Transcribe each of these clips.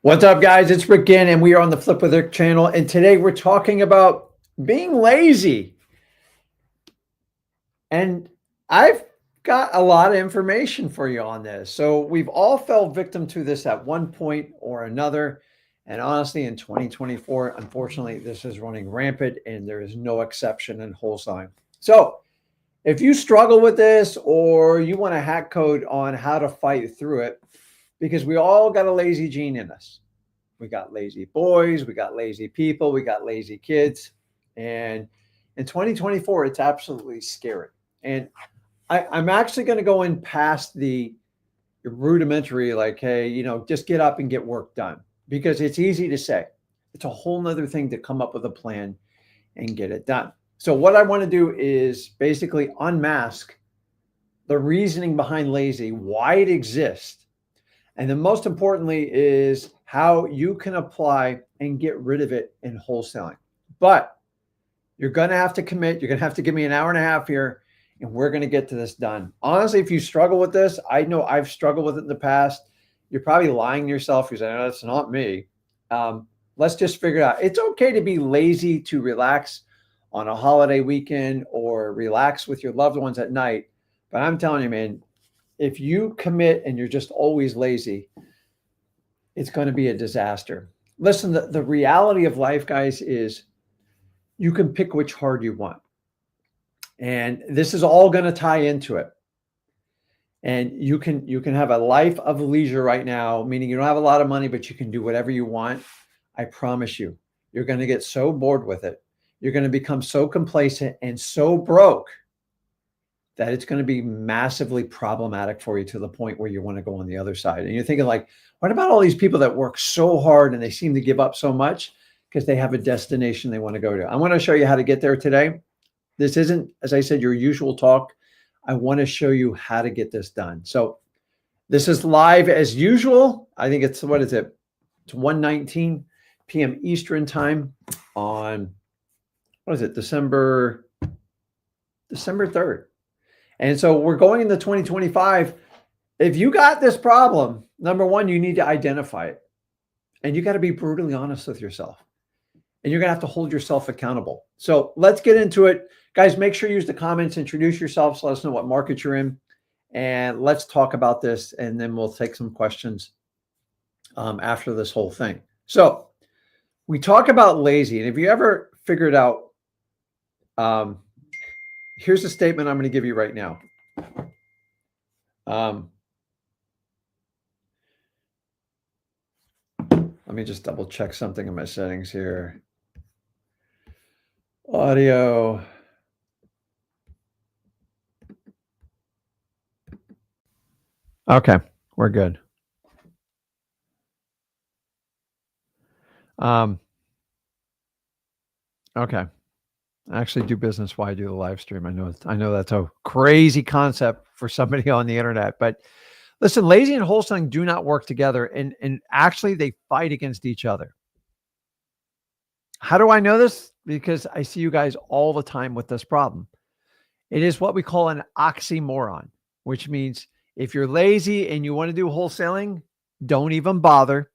What's up, guys? It's Rick Ginn, and we are on the Flip with Rick channel. And today we're talking about being lazy. And I've got a lot of information for you on this. So we've all fell victim to this at one point or another. And honestly, in 2024, unfortunately, this is running rampant, and there is no exception in wholesaling. So if you struggle with this, or you want a hack code on how to fight through it, because we all got a lazy gene in us. We got lazy boys, we got lazy people, we got lazy kids. And in 2024, it's absolutely scary. And I'm actually going to go in past the rudimentary, like, hey, just get up and get work done, because it's easy to say. It's a whole nother thing to come up with a plan and get it done. So what I want to do is basically unmask the reasoning behind lazy, why it exists. And then most importantly is how you can apply and get rid of it in wholesaling. But you're going to have to commit. You're going to have to give me an hour and a half here, and we're going to get to this done. Honestly, if you struggle with this, I know I've struggled with it in the past. You're probably lying to yourself. You're saying, oh, that's not me. Let's just figure it out. It's okay to be lazy, to relax on a holiday weekend or relax with your loved ones at night. But I'm telling you, man, if you commit and you're just always lazy, it's going to be a disaster. Listen, the reality of life, guys, is you can pick which hard you want. And this is all going to tie into it. And you can have a life of leisure right now, meaning you don't have a lot of money, but you can do whatever you want. I promise you, you're going to get so bored with it. You're going to become so complacent and so broke that it's going to be massively problematic for you, to the point where you want to go on the other side. And you're thinking, like, what about all these people that work so hard and they seem to give up so much because they have a destination they want to go to? I want to show you how to get there today. This isn't, as I said, your usual talk. I want to show you how to get this done. So this is live as usual. I think it's, what is it? It's 1:19 p.m. Eastern time on, what is it? December 3rd. And so we're going into 2025. If you got this problem, number one, you need to identify it. And you got to be brutally honest with yourself. And you're going to have to hold yourself accountable. So let's get into it. Guys, make sure you use the comments, introduce yourselves, let us know what market you're in. And let's talk about this, and then we'll take some questions after this whole thing. So we talk about lazy. And if you ever figured out, here's a statement I'm going to give you right now. Let me just double check something in my settings here. Audio. Okay, we're good. Okay. I actually do business while I do the live stream. I know that's a crazy concept for somebody on the internet, but listen, lazy and wholesaling do not work together, and actually they fight against each other. How do I know this? Because I see you guys all the time with this problem. It is what we call an oxymoron, which means if you're lazy and you want to do wholesaling, don't even bother.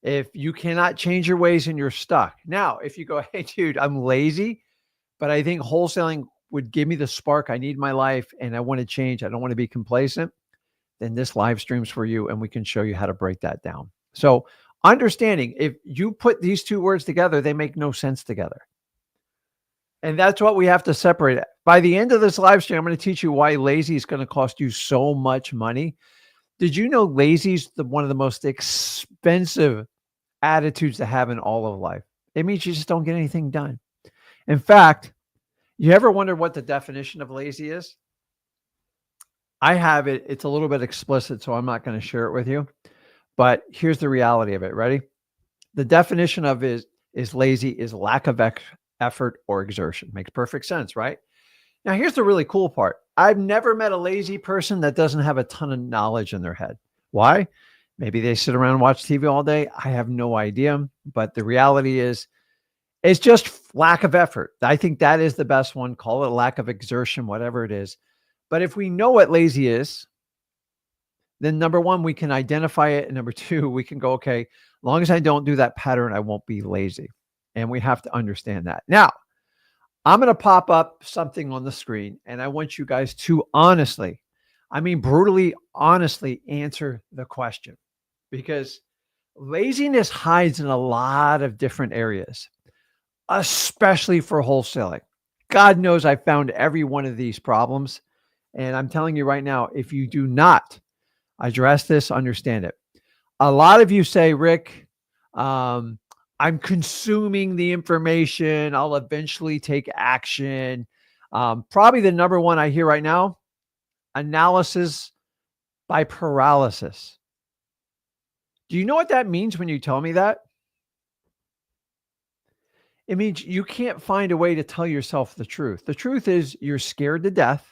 If you cannot change your ways and you're stuck. Now, if you go, hey, dude, I'm lazy, but I think wholesaling would give me the spark I need in my life, and I want to change, I don't want to be complacent, then this live stream's for you, and we can show you how to break that down. So understanding, if you put these two words together, they make no sense together. And that's what we have to separate. By the end of this live stream, I'm going to teach you why lazy is going to cost you so much money. Did you know lazy is one of the most expensive attitudes to have in all of life? It means you just don't get anything done. In fact, you ever wonder what the definition of lazy is? I have it. It's a little bit explicit, so I'm not going to share it with you. But here's the reality of it. Ready? The definition of is lazy is lack of effort or exertion. Makes perfect sense, right? Now, here's the really cool part. I've never met a lazy person that doesn't have a ton of knowledge in their head. Why? Maybe they sit around and watch TV all day. I have no idea. But the reality is, it's just lack of effort. I think that is the best one. Call it lack of exertion, whatever it is. But if we know what lazy is, then number one, we can identify it. And number two, we can go, okay, as long as I don't do that pattern, I won't be lazy. And we have to understand that. Now, I'm going to pop up something on the screen, and I want you guys to honestly, I mean, brutally, honestly answer the question, because laziness hides in a lot of different areas, especially for wholesaling. God knows I found every one of these problems. And I'm telling you right now, if you do not address this, understand it. A lot of you say, Rick, I'm consuming the information. I'll eventually take action. Probably the number one I hear right now, analysis by paralysis. Do you know what that means when you tell me that? It means you can't find a way to tell yourself the truth. The truth is you're scared to death,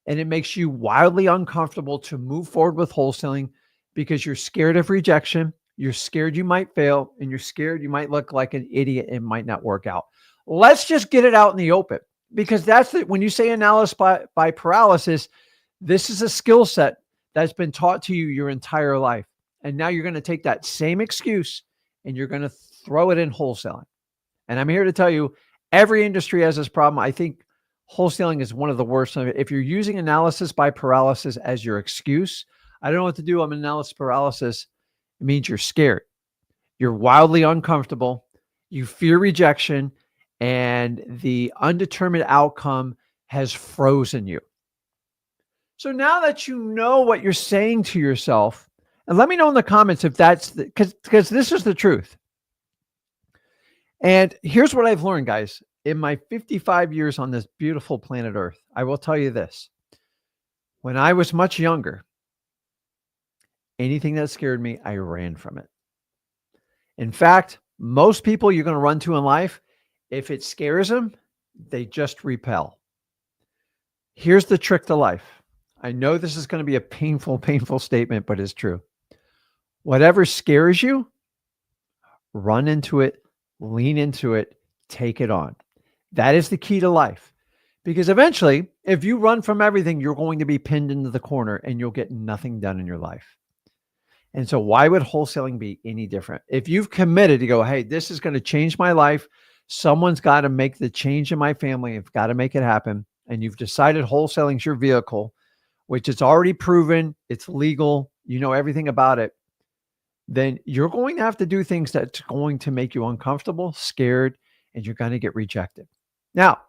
and it makes you wildly uncomfortable to move forward with wholesaling because you're scared of rejection. You're scared you might fail, and you're scared you might look like an idiot and might not work out. Let's just get it out in the open, because when you say analysis by paralysis, this is a skill set that's been taught to you your entire life. And now you're going to take that same excuse and you're going to throw it in wholesaling. And I'm here to tell you, every industry has this problem. I think wholesaling is one of the worst. If you're using analysis by paralysis as your excuse, I don't know what to do. I'm analysis paralysis. It means you're scared. You're wildly uncomfortable. You fear rejection, and the undetermined outcome has frozen you. So now that you know what you're saying to yourself, and let me know in the comments if that's because this is the truth. And here's what I've learned, guys. In my 55 years on this beautiful planet Earth, I will tell you this. When I was much younger, anything that scared me, I ran from it. In fact, most people you're going to run to in life, if it scares them, they just repel. Here's the trick to life. I know this is going to be a painful, painful statement, but it's true. Whatever scares you, run into it, lean into it, take it on. That is the key to life. Because eventually, if you run from everything, you're going to be pinned into the corner and you'll get nothing done in your life. And so why would wholesaling be any different? If you've committed to go, hey, this is going to change my life. Someone's got to make the change in my family. I've got to make it happen. And you've decided wholesaling is your vehicle, which is already proven, it's legal, you know everything about it, then you're going to have to do things that's going to make you uncomfortable, scared, and you're going to get rejected. Now,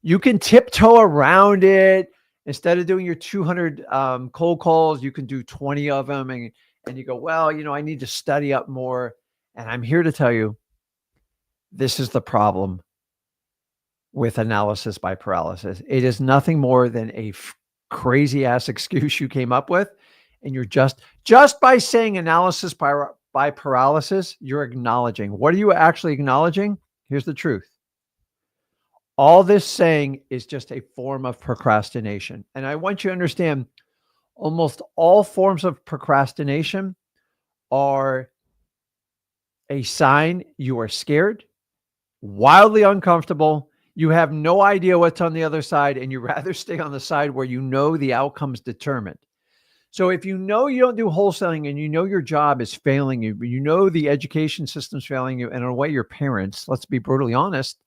you can tiptoe around it. Instead of doing your 200 cold calls, you can do 20 of them. And you go, well, I need to study up more. And I'm here to tell you, this is the problem with analysis by paralysis. It is nothing more than a crazy ass excuse you came up with. And you're just by saying analysis by paralysis, you're acknowledging. What are you actually acknowledging? Here's the truth. All this saying is just a form of procrastination. And I want you to understand, almost all forms of procrastination are a sign you are scared, wildly uncomfortable. You have no idea what's on the other side, and you rather stay on the side where you know the outcome's determined. So if you know you don't do wholesaling and you know your job is failing you, but you know the education system's failing you, and in a way your parents, let's be brutally honest,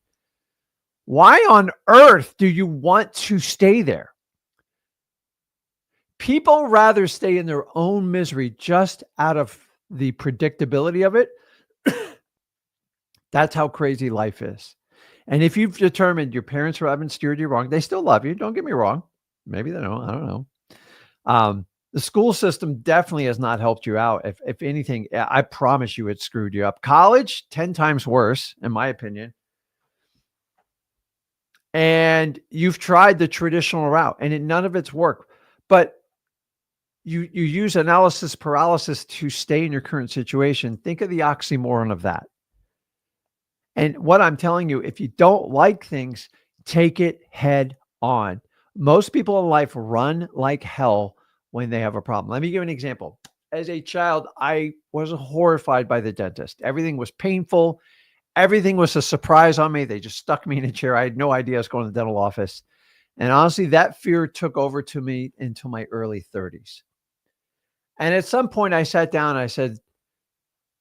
why on earth do you want to stay there? People rather stay in their own misery just out of the predictability of it. That's how crazy life is. And if you've determined your parents haven't steered you wrong, they still love you. Don't get me wrong. Maybe they don't. I don't know. The school system definitely has not helped you out. If anything, I promise you it screwed you up. College, 10 times worse, in my opinion. And you've tried the traditional route and none of it's worked. But you use analysis paralysis to stay in your current situation. Think of the oxymoron of that. And what I'm telling you, if you don't like things, take it head on. Most people in life run like hell when they have a problem. Let me give an example. As a child, I was horrified by the dentist. Everything was painful. Everything was a surprise on me. They just stuck me in a chair. I had no idea I was going to the dental office. And honestly, that fear took over to me until my early 30s. And at some point I sat down and I said,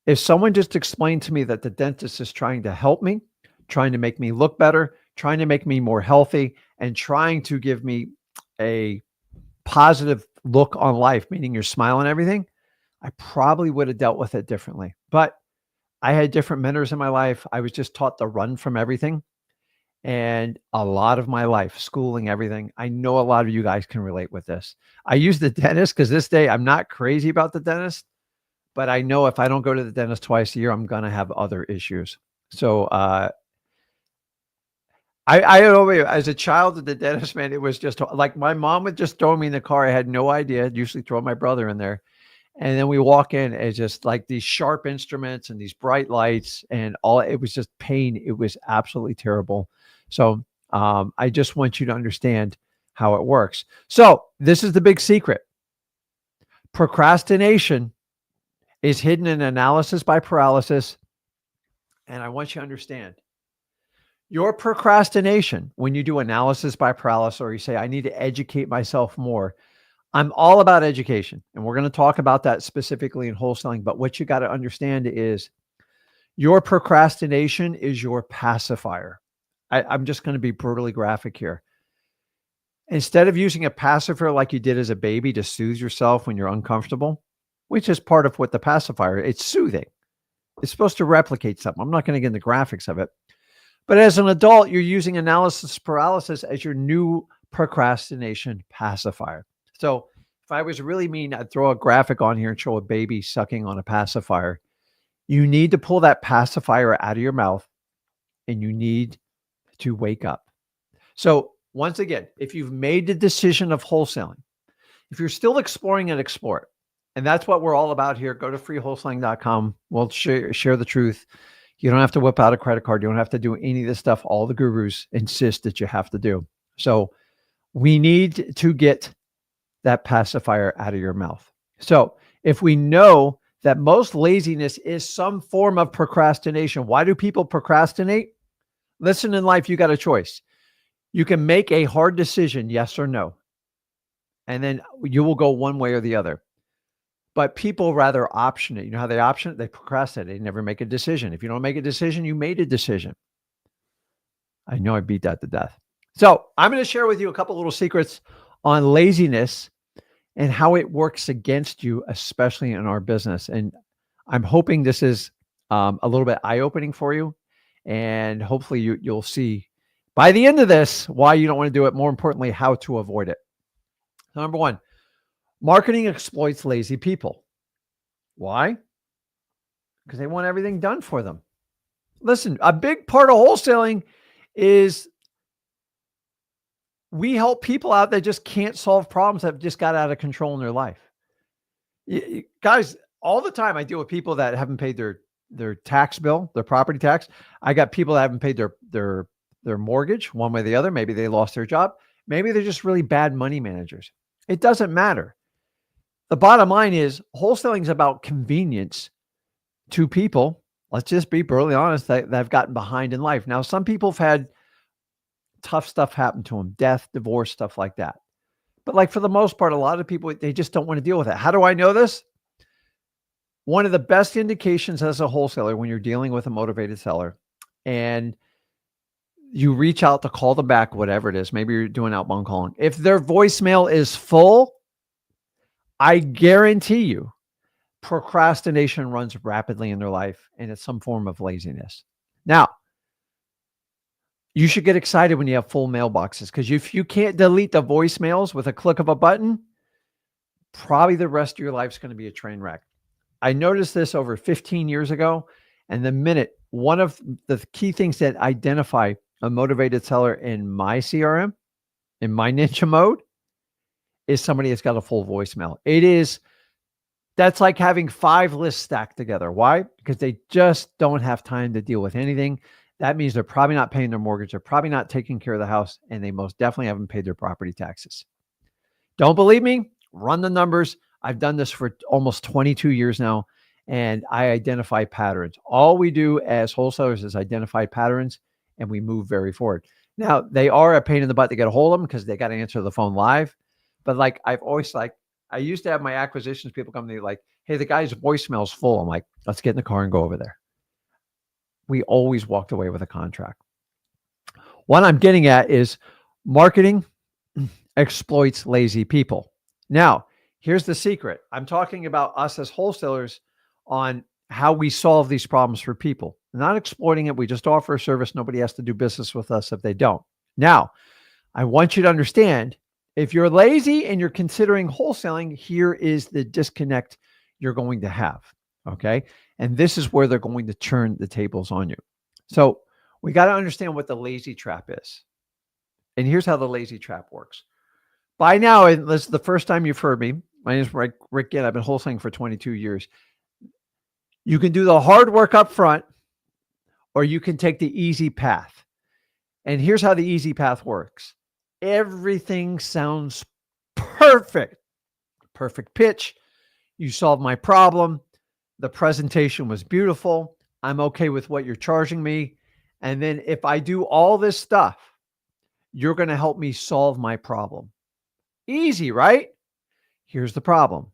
if someone just explained to me that the dentist is trying to help me, trying to make me look better, trying to make me more healthy, and trying to give me a positive look on life, meaning your smile and everything, I probably would have dealt with it differently. But I had different mentors in my life. I was just taught to run from everything. And a lot of my life, schooling, everything, I know a lot of you guys can relate with this. I use the dentist because this day I'm not crazy about the dentist, but I know if I don't go to the dentist twice a year, I'm going to have other issues. So I don't know, as a child at the dentist, man, it was just like my mom would just throw me in the car. I had no idea. I'd usually throw my brother in there. And then we walk in, it's just like these sharp instruments and these bright lights and all. It was just pain. It was absolutely terrible. So I just want you to understand how it works. So this is the big secret. Procrastination is hidden in analysis by paralysis. And I want you to understand your procrastination, when you do analysis by paralysis, or you say, I need to educate myself more. I'm all about education, and we're going to talk about that specifically in wholesaling. But what you got to understand is your procrastination is your pacifier. I'm just going to be brutally graphic here. Instead of using a pacifier like you did as a baby to soothe yourself when you're uncomfortable, which is part of what the pacifier, it's soothing. It's supposed to replicate something. I'm not going to get into graphics of it. But as an adult, you're using analysis paralysis as your new procrastination pacifier. So if I was really mean, I'd throw a graphic on here and show a baby sucking on a pacifier. You need to pull that pacifier out of your mouth and you need to wake up. So once again, if you've made the decision of wholesaling, if you're still exploring and explore it, and that's what we're all about here, go to freewholesaling.com. We'll share the truth. You don't have to whip out a credit card. You don't have to do any of this stuff. All the gurus insist that you have to do. So we need to get that pacifier out of your mouth. So if we know that most laziness is some form of procrastination, why do people procrastinate? Listen, in life, you got a choice. You can make a hard decision, yes or no. And then you will go one way or the other. But people rather option it. You know how they option it? They procrastinate. They never make a decision. If you don't make a decision, you made a decision. I know I beat that to death. So I'm going to share with you a couple little secrets on laziness and how it works against you, especially in our business. And I'm hoping this is a little bit eye-opening for you. And hopefully you'll see by the end of this why you don't want to do it. More importantly, how to avoid it. So number one, marketing exploits lazy people. Why? Because they want everything done for them. Listen, a big part of wholesaling is we help people out that just can't solve problems that just got out of control in their life. Guys, all the time I deal with people that haven't paid their tax bill, their property tax. I got people that haven't paid their mortgage one way or the other. Maybe they lost their job. Maybe they're just really bad money managers. It doesn't matter. The bottom line is wholesaling is about convenience to people. Let's just be brutally honest, that have gotten behind in life. Now, some people have had tough stuff happen to them, death, divorce, stuff like that. But like for the most part, a lot of people, they just don't want to deal with it. How do I know this? One of the best indications as a wholesaler when you're dealing with a motivated seller and you reach out to call them back, whatever it is, maybe you're doing outbound calling. If their voicemail is full, I guarantee you procrastination runs rapidly in their life and it's some form of laziness. Now, you should get excited when you have full mailboxes because if you can't delete the voicemails with a click of a button, probably the rest of your life is going to be a train wreck. I noticed this over 15 years ago. And the minute, one of the key things that identify a motivated seller in my CRM, in my ninja mode, is somebody that's got a full voicemail. That's like having 5 lists stacked together. Why? Because they just don't have time to deal with anything. That means they're probably not paying their mortgage. They're probably not taking care of the house, and they most definitely haven't paid their property taxes. Don't believe me? Run the numbers. I've done this for almost 22 years now, and I identify patterns. All we do as wholesalers is identify patterns, and we move very forward. Now, they are a pain in the butt to get a hold of them because they got to answer the phone live. But like I've always I used to have my acquisitions people come to me like, hey, the guy's voicemail's full. I'm like, let's get in the car and go over there. We always walked away with a contract. What I'm getting at is marketing exploits lazy people. Now, here's the secret. I'm talking about us as wholesalers on how we solve these problems for people. We're not exploiting it. We just offer a service. Nobody has to do business with us if they don't. Now, I want you to understand, if you're lazy and you're considering wholesaling, here is the disconnect you're going to have. Okay. And this is where they're going to turn the tables on you. So we got to understand what the lazy trap is. And here's how the lazy trap works. By now, and this is the first time you've heard me. My name is Rick Ginn. I've been wholesaling for 22 years. You can do the hard work up front, or you can take the easy path. And here's how the easy path works. Everything sounds perfect. Perfect pitch. You solved my problem. The presentation was beautiful. I'm okay with what you're charging me. And then if I do all this stuff, you're going to help me solve my problem. Easy, right? Here's the problem.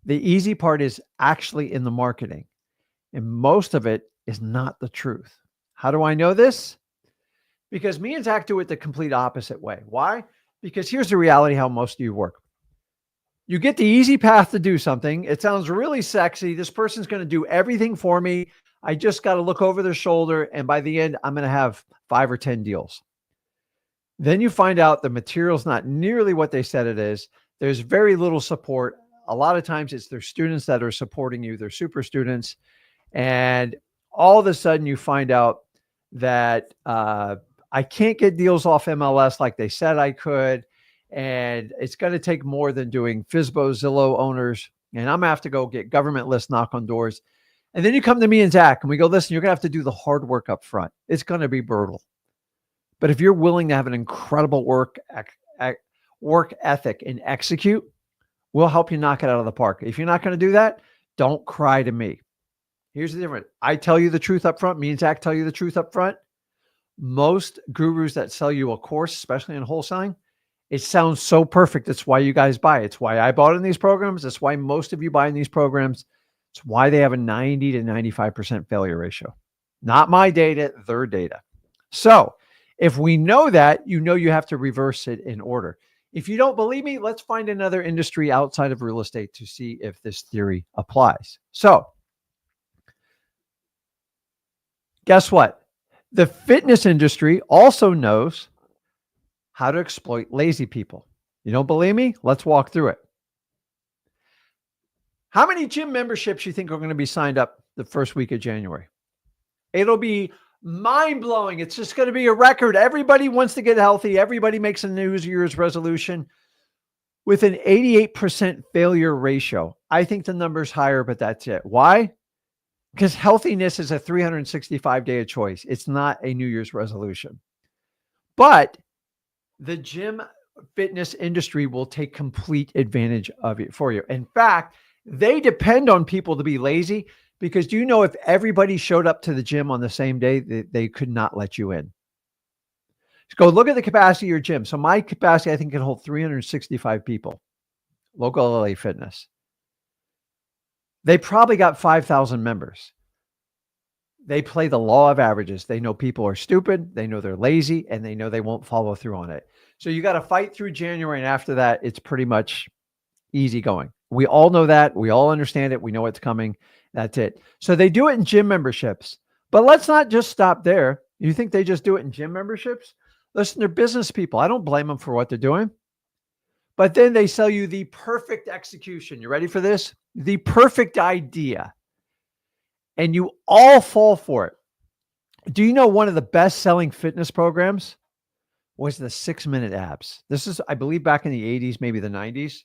The easy part is actually in the marketing, and most of it is not the truth. How do I know this? Because me and Zach do it the complete opposite way. Why? Because here's the reality how most of you work. You get the easy path to do something. It sounds really sexy. This person's going to do everything for me. I just got to look over their shoulder, and by the end, I'm going to have 5 or 10 deals. Then you find out the material's not nearly what they said it is. There's very little support. A lot of times it's their students that are supporting you. They're super students. And all of a sudden you find out that I can't get deals off MLS like they said I could. And it's going to take more than doing FSBO, Zillow owners. And I'm going to have to go get government lists, knock on doors. And then you come to me and Zach and we go, listen, you're going to have to do the hard work up front. It's going to be brutal. But if you're willing to have an incredible work ethic and execute, we'll help you knock it out of the park. If you're not going to do that, don't cry to me. Here's the difference. I tell you the truth up front. Me and Zach tell you the truth up front. Most gurus that sell you a course, especially in wholesaling, it sounds so perfect. That's why you guys buy it. It's why I bought in these programs. That's why most of you buy in these programs. It's why they have a 90 to 95% failure ratio. Not my data, their data. So if we know that, you know you have to reverse it in order. If you don't believe me, let's find another industry outside of real estate to see if this theory applies. So guess what? The fitness industry also knows how to exploit lazy people. You don't believe me? Let's walk through it. How many gym memberships you think are going to be signed up the first week of January? It'll be mind-blowing. It's just going to be a record. Everybody wants to get healthy. Everybody makes a New Year's resolution with an 88% failure ratio. I think the number's higher, but that's it. Why? Because healthiness is a 365-day choice. It's not a New Year's resolution. But the gym fitness industry will take complete advantage of it for you. In fact, they depend on people to be lazy. Because do you know if everybody showed up to the gym on the same day, they could not let you in? Just go look at the capacity of your gym. So my capacity, I think, can hold 365 people. Local LA Fitness. They probably got 5,000 members. They play the law of averages. They know people are stupid. They know they're lazy, and they know they won't follow through on it. So you got to fight through January, and after that, it's pretty much easy going. We all know that. We all understand it. We know it's coming. That's it. So they do it in gym memberships. But let's not just stop there. You think they just do it in gym memberships? Listen, they're business people. I don't blame them for what they're doing. But then they sell you the perfect execution. You ready for this? The perfect idea. And you all fall for it. Do you know one of the best-selling fitness programs was the 6-minute abs? This is, I believe, back in the 80s, maybe the 90s.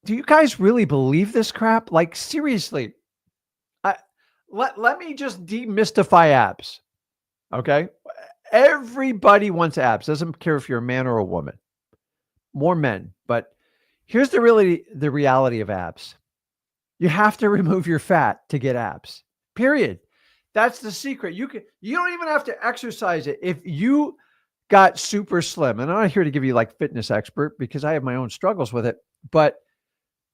Do you guys really believe this crap? Like, seriously, let me just demystify abs, okay? Everybody wants abs. Doesn't care if you're a man or a woman. More men. But here's the reality of abs. You have to remove your fat to get abs, period. That's the secret. You don't even have to exercise it. If you got super slim. And I'm not here to give you like fitness expert because I have my own struggles with it. But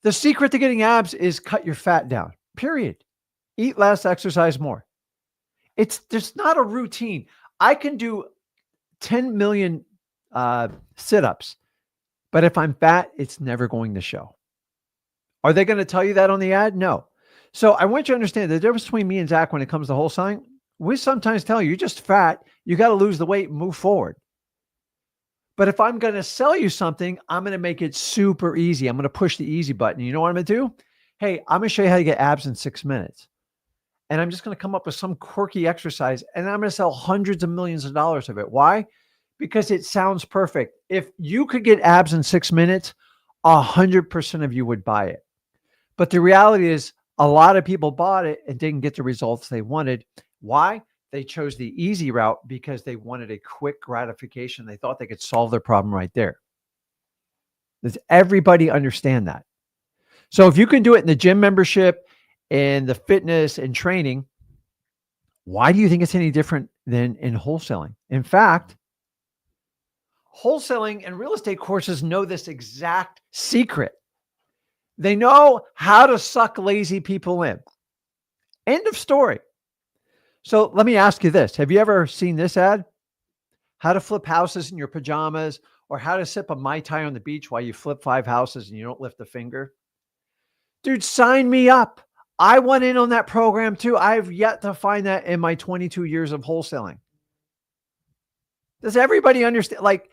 the secret to getting abs is cut your fat down, period. Eat less, exercise more. It's just not a routine. I can do 10 million sit-ups, but if I'm fat, it's never going to show. Are they going to tell you that on the ad? No. So I want you to understand the difference between me and Zach when it comes to wholesaling. We sometimes tell you, you're just fat. You got to lose the weight and move forward. But if I'm going to sell you something, I'm going to make it super easy. I'm going to push the easy button. You know what I'm going to do? Hey, I'm going to show you how to get abs in 6 minutes. And I'm just going to come up with some quirky exercise and I'm going to sell hundreds of millions of dollars of it. Why? Because it sounds perfect. If you could get abs in 6 minutes, 100% of you would buy it. But the reality is a lot of people bought it and didn't get the results they wanted. Why? They chose the easy route because they wanted a quick gratification. They thought they could solve their problem right there. Does everybody understand that? So if you can do it in the gym membership and the fitness and training, why do you think it's any different than in wholesaling? In fact, wholesaling and real estate courses know this exact secret. They know how to suck lazy people in. End of story. So let me ask you this. Have you ever seen this ad? How to flip houses in your pajamas, or how to sip a Mai Tai on the beach while you flip 5 houses and you don't lift a finger? Dude, sign me up. I went in on that program too. I've yet to find that in my 22 years of wholesaling. Does everybody understand? Like,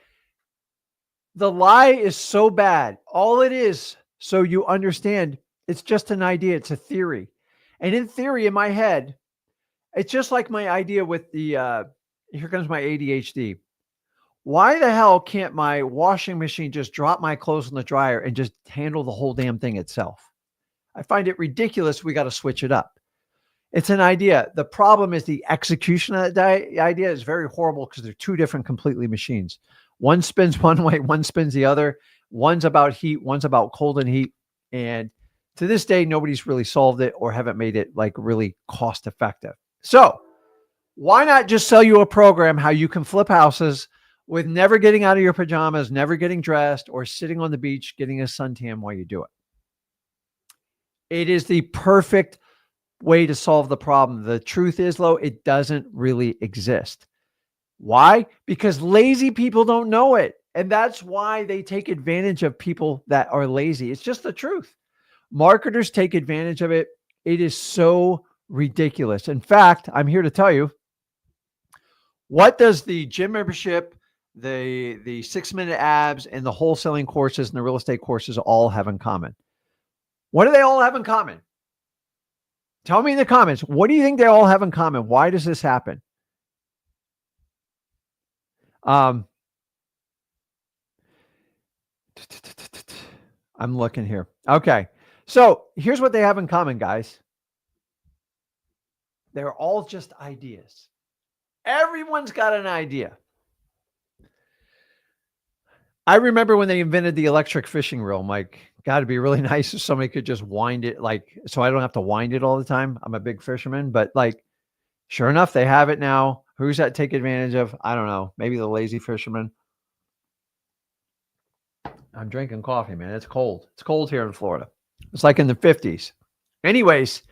the lie is so bad. All it is, so you understand, it's just an idea. It's a theory. And in theory, in my head, it's just like my idea with the, here comes my ADHD. Why the hell can't my washing machine just drop my clothes in the dryer and just handle the whole damn thing itself? I find it ridiculous. We got to switch it up. It's an idea. The problem is the execution of that idea is very horrible because they're two different completely machines. One spins one way, one spins the other. One's about heat, one's about cold and heat. And to this day, nobody's really solved it or haven't made it like really cost effective. So why not just sell you a program how you can flip houses with never getting out of your pajamas, never getting dressed, or sitting on the beach getting a suntan while you do it? It is the perfect way to solve the problem. The truth is, though, it doesn't really exist. Why? Because lazy people don't know it. And that's why they take advantage of people that are lazy. It's just the truth. Marketers take advantage of it. It is so ridiculous. In fact, I'm here to tell you, what does the gym membership, the 6-minute abs, and the wholesaling courses and the real estate courses all have in common? What do they all have in common? Tell me in the comments. What do you think they all have in common? Why does this happen? I'm looking here. Okay. So here's what they have in common, guys. They're all just ideas. Everyone's got an idea. I remember when they invented the electric fishing reel. I'm like, God, it'd be really nice if somebody could just wind it, like, so I don't have to wind it all the time. I'm a big fisherman, but like, sure enough, they have it now. Who's that take advantage of? I don't know. Maybe the lazy fisherman. I'm drinking coffee, man. It's cold. It's cold here in Florida. It's like in the 50s. Anyways,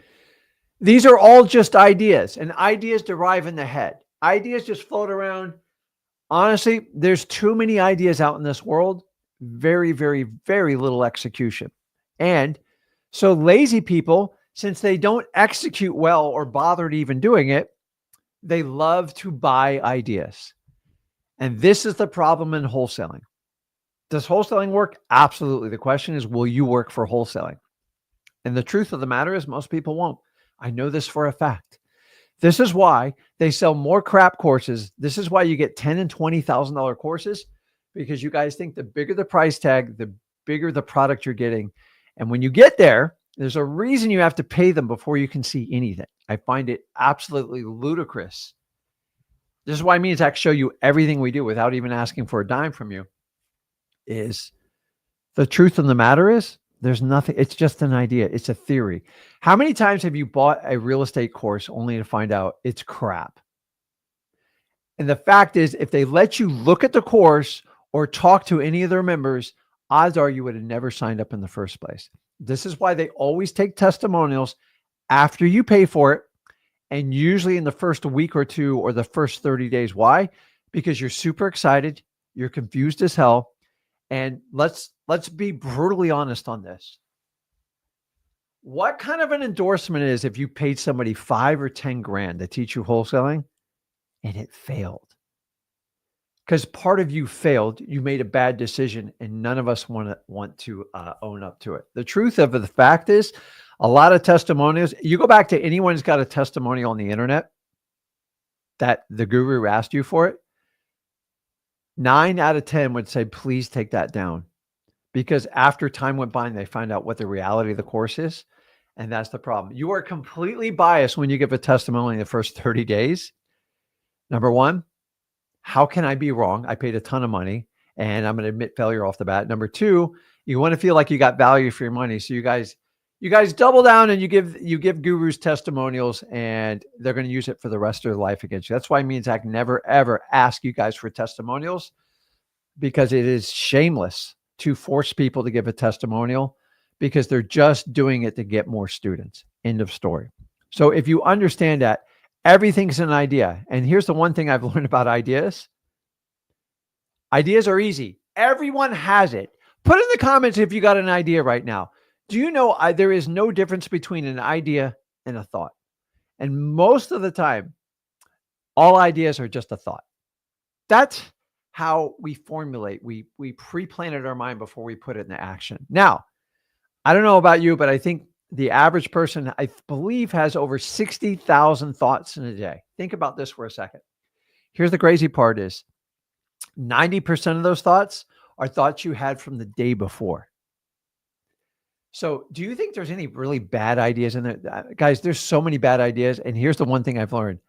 these are all just ideas, and ideas derive in the head. Ideas just float around. Honestly, there's too many ideas out in this world. Very, very, very little execution. And so lazy people, since they don't execute well or bother to even doing it, they love to buy ideas. And this is the problem in wholesaling. Does wholesaling work? Absolutely. The question is, will you work for wholesaling? And the truth of the matter is most people won't. I know this for a fact. This is why they sell more crap courses. This is why you get $10,000 and $20,000 courses, because you guys think the bigger the price tag, the bigger the product you're getting. And when you get there, there's a reason you have to pay them before you can see anything. I find it absolutely ludicrous. This is why me and Zach show you everything we do without even asking for a dime from you. Is the truth of the matter is there's nothing. It's just an idea. It's a theory. How many times have you bought a real estate course only to find out it's crap? And the fact is, if they let you look at the course or talk to any of their members, odds are you would have never signed up in the first place. This is why they always take testimonials after you pay for it, and usually in the first week or two or the first 30 days. Why? Because you're super excited, you're confused as hell, and let's be brutally honest on this. What kind of an endorsement is if you paid somebody 5 or 10 grand to teach you wholesaling and it failed? Because part of you failed, you made a bad decision, and none of us want to own up to it. The truth of the fact is, a lot of testimonials, you go back to anyone who's got a testimonial on the internet that the guru asked you for it, 9 out of 10 would say, please take that down. Because after time went by and they find out what the reality of the course is, and that's the problem. You are completely biased when you give a testimony in the first 30 days. Number one, how can I be wrong? I paid a ton of money and I'm going to admit failure off the bat. Number two, you want to feel like you got value for your money. So you guys double down and you give gurus testimonials, and they're going to use it for the rest of their life against you. That's why me and Zach never, ever ask you guys for testimonials, because it is shameless to force people to give a testimonial, because they're just doing it to get more students. End of story. So if you understand that, everything's an idea. And here's the one thing I've learned about ideas. Ideas are easy. Everyone has it. Put in the comments if you got an idea right now. Do you know there is no difference between an idea and a thought? And most of the time, all ideas are just a thought. That's how we formulate. We pre-plan it in our mind before we put it into action. Now, I don't know about you, but I think the average person, I believe, has over 60,000 thoughts in a day. Think about this for a second. Here's the crazy part is 90% of those thoughts are thoughts you had from the day before. So do you think there's any really bad ideas in there? Guys, there's so many bad ideas. And here's the one thing I've learned.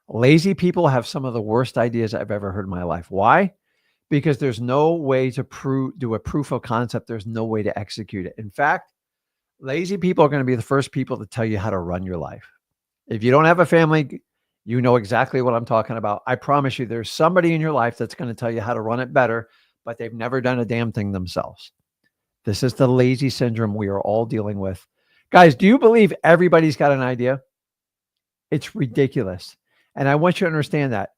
Lazy people have some of the worst ideas I've ever heard in my life. Why? Because there's no way to do a proof of concept. There's no way to execute it. In fact, lazy people are going to be the first people to tell you how to run your life. If you don't have a family, you know exactly what I'm talking about. I promise you, there's somebody in your life that's going to tell you how to run it better, but they've never done a damn thing themselves. This is the lazy syndrome we are all dealing with. Guys, do you believe everybody's got an idea? It's ridiculous. And I want you to understand that.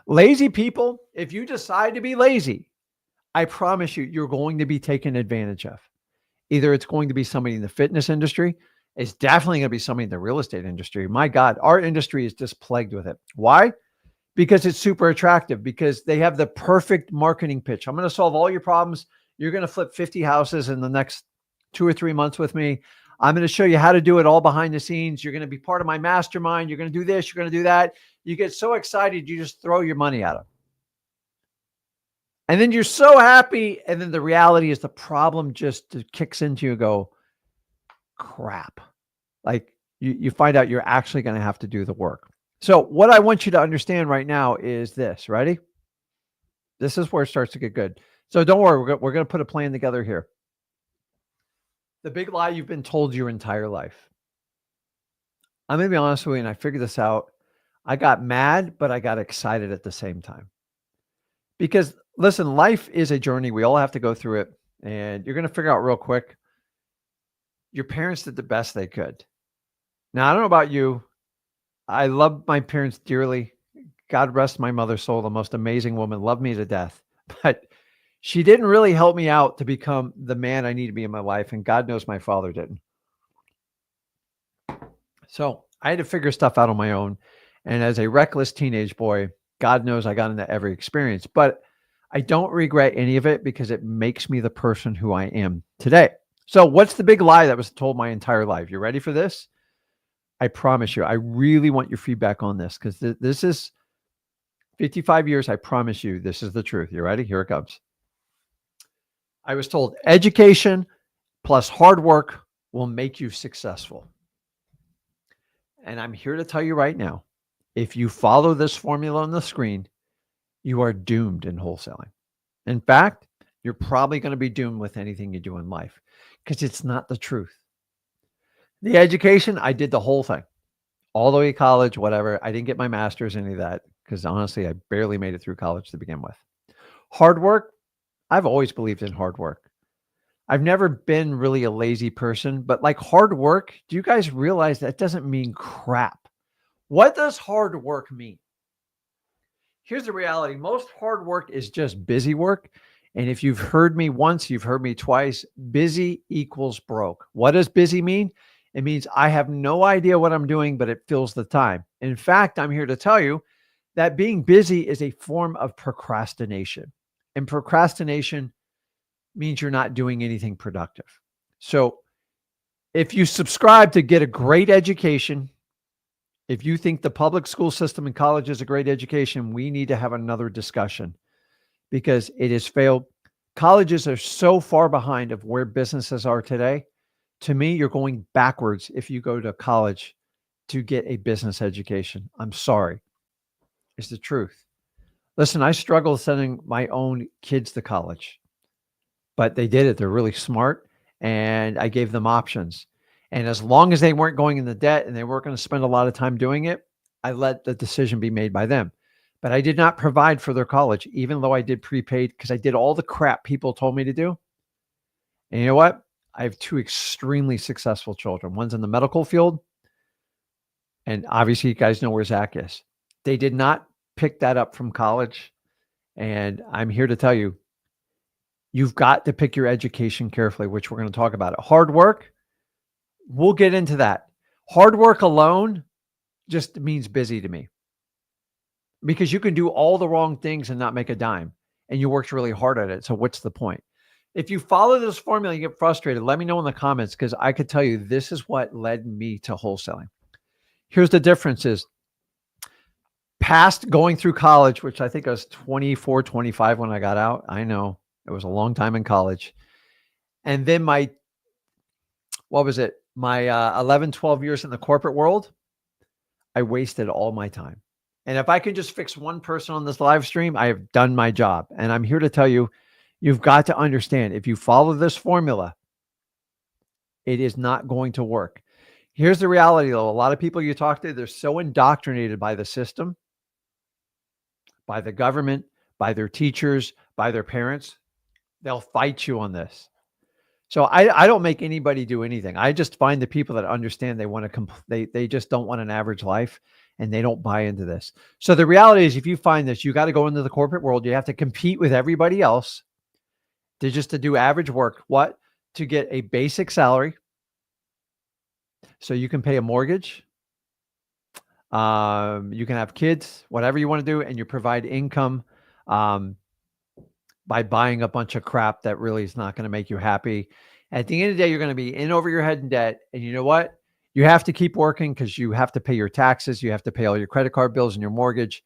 Lazy people, if you decide to be lazy, I promise you, you're going to be taken advantage of. Either it's going to be somebody in the fitness industry. It's definitely going to be somebody in the real estate industry. My God, our industry is just plagued with it. Why? Because it's super attractive, because they have the perfect marketing pitch. I'm going to solve all your problems. You're going to flip 50 houses in the next 2 or 3 months with me. I'm going to show you how to do it all behind the scenes. You're going to be part of my mastermind. You're going to do this. You're going to do that. You get so excited, you just throw your money at them. And then you're so happy. And then the reality is the problem just kicks into you and go, crap. Like you find out you're actually going to have to do the work. So what I want you to understand right now is this. Ready? This is where it starts to get good. So don't worry. We're going to put a plan together here. The big lie you've been told your entire life. I'm going to be honest with you, and I figured this out. I got mad, but I got excited at the same time. Because listen, life is a journey. We all have to go through it. And you're going to figure out real quick, your parents did the best they could. Now, I don't know about you. I love my parents dearly. God rest my mother's soul, the most amazing woman, loved me to death. But she didn't really help me out to become the man I need to be in my life. And God knows my father didn't. So I had to figure stuff out on my own. And as a reckless teenage boy, God knows I got into every experience. But I don't regret any of it, because it makes me the person who I am today. So what's the big lie that was told my entire life? You ready for this? I promise you, I really want your feedback on this, because this is 55 years. I promise you, this is the truth. You ready? Here it comes. I was told education plus hard work will make you successful. And I'm here to tell you right now, if you follow this formula on the screen, you are doomed in wholesaling. In fact, you're probably going to be doomed with anything you do in life, because it's not the truth. The education, I did the whole thing. all the way to college, whatever. I didn't get my master's, any of that, because honestly, I barely made it through college to begin with. Hard work, I've always believed in hard work. I've never been really a lazy person, but like hard work, do you guys realize that doesn't mean crap? What does hard work mean? Here's the reality. Most hard work is just busy work. And if you've heard me once, you've heard me twice, busy equals broke. What does busy mean? It means I have no idea what I'm doing, but it fills the time. In fact, I'm here to tell you that being busy is a form of procrastination. And procrastination means you're not doing anything productive. So if you subscribe to get a great education, if you think the public school system and college is a great education, we need to have another discussion because it has failed. Colleges are so far behind of where businesses are today. To me, you're going backwards if you go to college to get a business education. I'm sorry. It's the truth. Listen, I struggle sending my own kids to college, but they did it. They're really smart, and I gave them options. And as long as they weren't going into debt and they weren't going to spend a lot of time doing it, I let the decision be made by them. But I did not provide for their college, even though I did prepaid, because I did all the crap people told me to do. And you know what? I have two extremely successful children. One's in the medical field, and obviously you guys know where Zach is. They did not pick that up from college. And I'm here to tell you, you've got to pick your education carefully, which we're going to talk about. Hard work, we'll get into that. Hard work alone just means busy to me, because you can do all the wrong things and not make a dime, and you worked really hard at it. So what's the point? If you follow this formula, you get frustrated, let me know in the comments, because I could tell you this is what led me to wholesaling. Here's the differences. Past going through college, which I think I was 24, 25 when I got out. I know it was a long time in college. And then my 11, 12 years in the corporate world, I wasted all my time. And if I can just fix one person on this live stream, I have done my job. And I'm here to tell you, you've got to understand, if you follow this formula, it is not going to work. Here's the reality, though. A lot of people you talk to, they're so indoctrinated by the system, by the government, by their teachers, by their parents. They'll fight you on this. So I don't make anybody do anything. I just find the people that understand they want to they just don't want an average life, and they don't buy into this. So the reality is, if you find this, you got to go into the corporate world. You have to compete with everybody else to do average work. What? To get a basic salary so you can pay a mortgage. You can have kids, whatever you want to do, and you provide income by buying a bunch of crap that really is not going to make you happy. At the end of the day, you're going to be in over your head in debt. And you know what? You have to keep working because you have to pay your taxes. You have to pay all your credit card bills and your mortgage.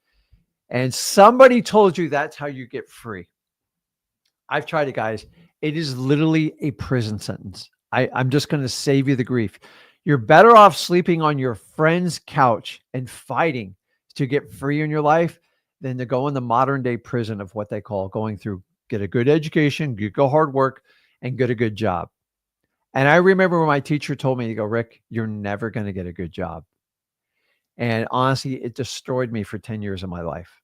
And somebody told you that's how you get free. I've tried it, guys. It is literally a prison sentence. I'm just going to save you the grief. You're better off sleeping on your friend's couch and fighting to get free in your life than to go in the modern day prison of what they call going through, get a good education, go hard work, and get a good job. And I remember when my teacher told me, to go, Rick, you're never going to get a good job. And honestly, it destroyed me for 10 years of my life.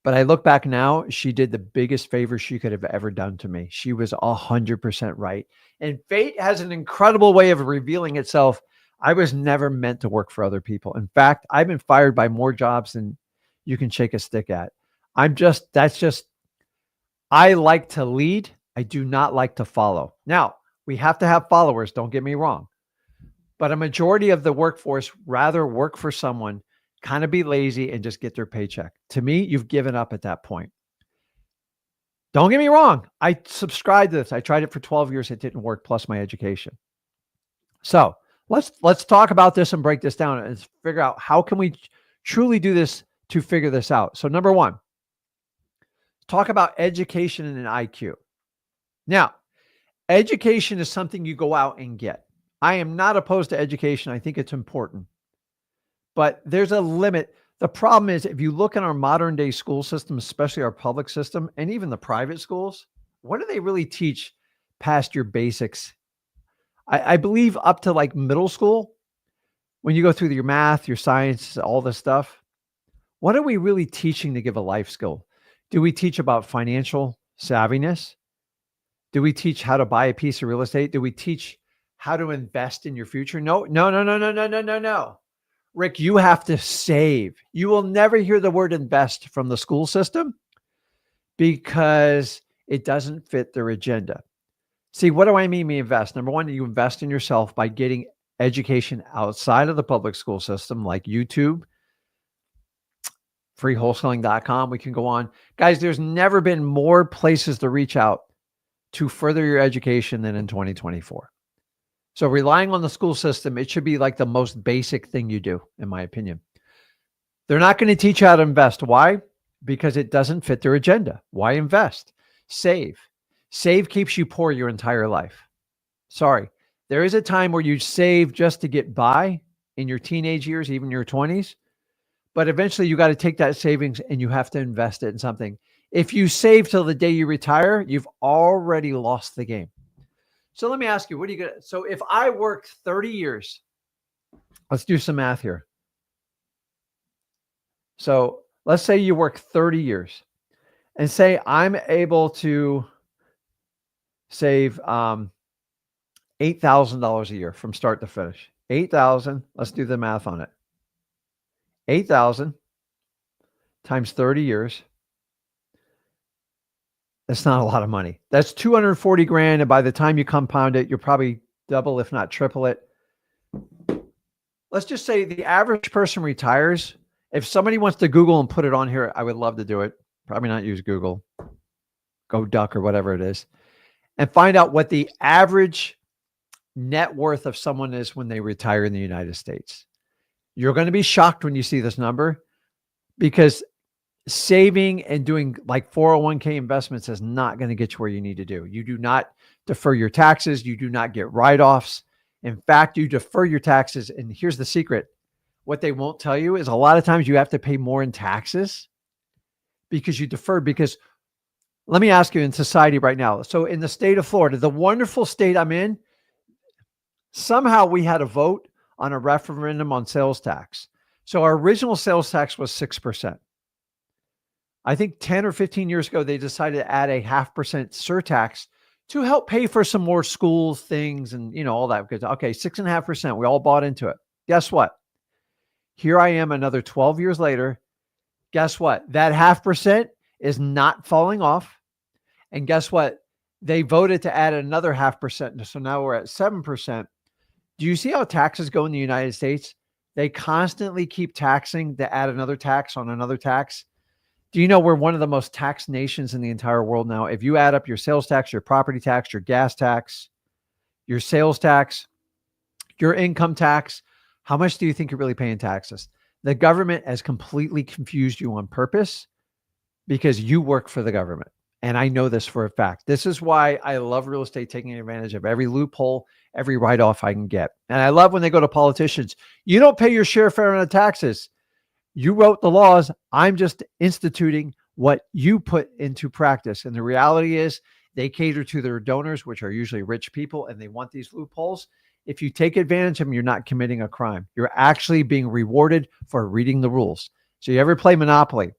But I look back now, she did the biggest favor she could have ever done to me. She was 100% right. And fate has an incredible way of revealing itself. I was never meant to work for other people. In fact, I've been fired by more jobs than you can shake a stick at. I like to lead. I do not like to follow. Now, we have to have followers, don't get me wrong. But a majority of the workforce rather work for someone, kind of be lazy, and just get their paycheck. To me, you've given up at that point. Don't get me wrong. I subscribed to this. I tried it for 12 years. It didn't work, plus my education. So let's talk about this and break this down and figure out how can we truly do this to figure this out. So number one, talk about education and an IQ. Now, education is something you go out and get. I am not opposed to education. I think it's important. But there's a limit. The problem is, if you look at our modern day school system, especially our public system and even the private schools, what do they really teach past your basics? I believe up to like middle school, when you go through your math, your science, all this stuff, what are we really teaching to give a life skill? Do we teach about financial savviness? Do we teach how to buy a piece of real estate? Do we teach how to invest in your future? No, no, no, no, no, no, no, no, no. Rick, you have to save. You will never hear the word invest from the school system because it doesn't fit their agenda. See, what do I mean by invest? Number one, you invest in yourself by getting education outside of the public school system, like YouTube, freewholesaling.com. We can go on. Guys, there's never been more places to reach out to further your education than in 2024. So relying on the school system, it should be like the most basic thing you do, in my opinion. They're not going to teach you how to invest. Why? Because it doesn't fit their agenda. Why invest? Save. Save keeps you poor your entire life. Sorry. There is a time where you save just to get by in your teenage years, even your 20s. But eventually you got to take that savings and you have to invest it in something. If you save till the day you retire, you've already lost the game. So let me ask you, what are you going to, so if I work 30 years, let's do some math here. So let's say you work 30 years and say I'm able to save $8,000 a year from start to finish. 8,000, let's do the math on it. 8,000 times 30 years. That's not a lot of money. That's 240 grand. And by the time you compound it, you'll probably double, if not triple it. Let's just say the average person retires. If somebody wants to Google and put it on here, I would love to do it. Probably not use Google, Go Duck or whatever it is, and find out what the average net worth of someone is when they retire in the United States. You're going to be shocked when you see this number, because saving and doing like 401k investments is not going to get you where you need to do. You do not defer your taxes. You do not get write-offs. In fact, you defer your taxes. And here's the secret. What they won't tell you is a lot of times you have to pay more in taxes because you deferred. Because let me ask you, in society right now, so in the state of Florida, the wonderful state I'm in, somehow we had a vote on a referendum on sales tax. So our original sales tax was 6%. I think 10 or 15 years ago, they decided to add a 0.5% surtax to help pay for some more schools, things, and all that. Because, okay, 6.5%, we all bought into it. Guess what? Here I am another 12 years later. Guess what? That 0.5% is not falling off. And guess what? They voted to add another 0.5%. So now we're at 7%. Do you see how taxes go in the United States? They constantly keep taxing to add another tax on another tax. Do you know we're one of the most taxed nations in the entire world now? If you add up your sales tax, your property tax, your gas tax, your sales tax, your income tax, how much do you think you're really paying taxes? The government has completely confused you on purpose because you work for the government. And I know this for a fact. This is why I love real estate, taking advantage of every loophole, every write-off I can get. And I love when they go to politicians. You don't pay your share fair amount of taxes. You wrote the laws. I'm just instituting what you put into practice. And the reality is they cater to their donors, which are usually rich people, and they want these loopholes. If you take advantage of them, you're not committing a crime. You're actually being rewarded for reading the rules. So you ever play Monopoly?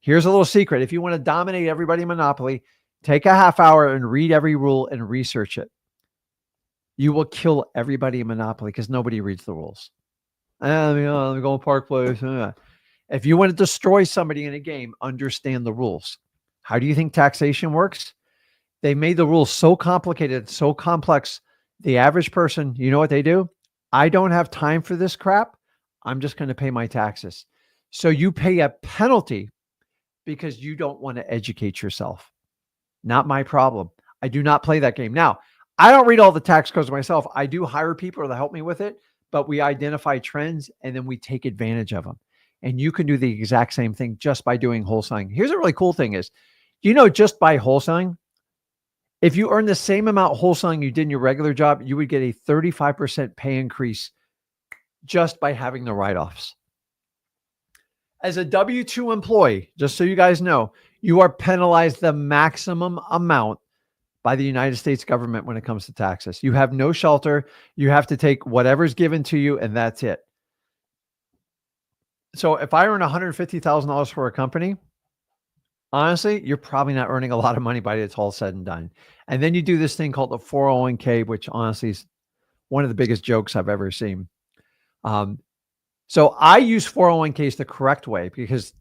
Here's a little secret. If you want to dominate everybody in Monopoly, take a half hour and read every rule and research it. You will kill everybody in Monopoly because nobody reads the rules. Let me go to Park Place. If you want to destroy somebody in a game, understand the rules. How do you think taxation works? They made the rules so complicated, so complex. The average person, you know what they do? I don't have time for this crap. I'm just going to pay my taxes. So you pay a penalty because you don't want to educate yourself. Not my problem. I do not play that game. Now, I don't read all the tax codes myself. I do hire people to help me with it, but we identify trends and then we take advantage of them. And you can do the exact same thing just by doing wholesaling. Here's a really cool thing is, just by wholesaling, if you earn the same amount wholesaling you did in your regular job, you would get a 35% pay increase just by having the write-offs. As a W-2 employee, just so you guys know, you are penalized the maximum amount by the United States government when it comes to taxes. You have no shelter. You have to take whatever's given to you, and that's it. So if I earn $150,000 for a company, honestly, you're probably not earning a lot of money by the it's all said and done. And then you do this thing called the 401k, which honestly is one of the biggest jokes I've ever seen. So I use 401ks the correct way because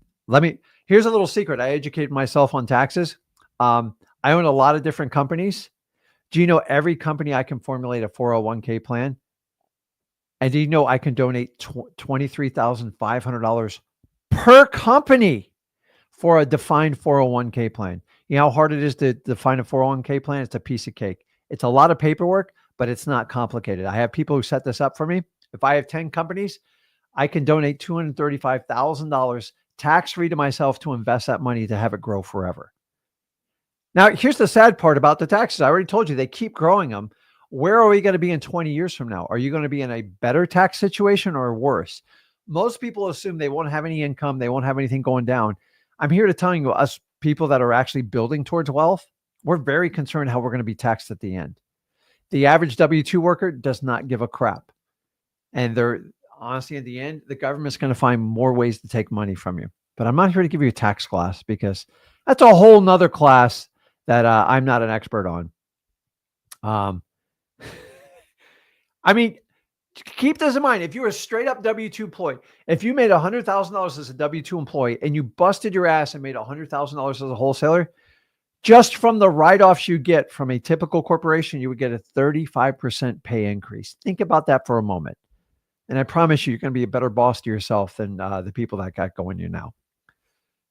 here's a little secret. I educated myself on taxes. I own a lot of different companies. Do you know every company I can formulate a 401k plan? And do you know I can donate $23,500 per company for a defined 401k plan? You know how hard it is to define a 401k plan? It's a piece of cake. It's a lot of paperwork, but it's not complicated. I have people who set this up for me. If I have 10 companies, I can donate $235,000 tax-free to myself to invest that money to have it grow forever. Now, here's the sad part about the taxes. I already told you they keep growing them. Where are we going to be in 20 years from now? Are you going to be in a better tax situation or worse? Most people assume they won't have any income. They won't have anything going down. I'm here to tell you, us people that are actually building towards wealth, we're very concerned how we're going to be taxed at the end. The average W-2 worker does not give a crap. And they're honestly, at the end, the government's going to find more ways to take money from you. But I'm not here to give you a tax class because that's a whole nother class that I'm not an expert on. I mean, keep this in mind. If you're a straight up W-2 employee, if you made $100,000 as a W-2 employee and you busted your ass and made $100,000 as a wholesaler, just from the write-offs you get from a typical corporation, you would get a 35% pay increase. Think about that for a moment. And I promise you're going to be a better boss to yourself than the people that got going you now.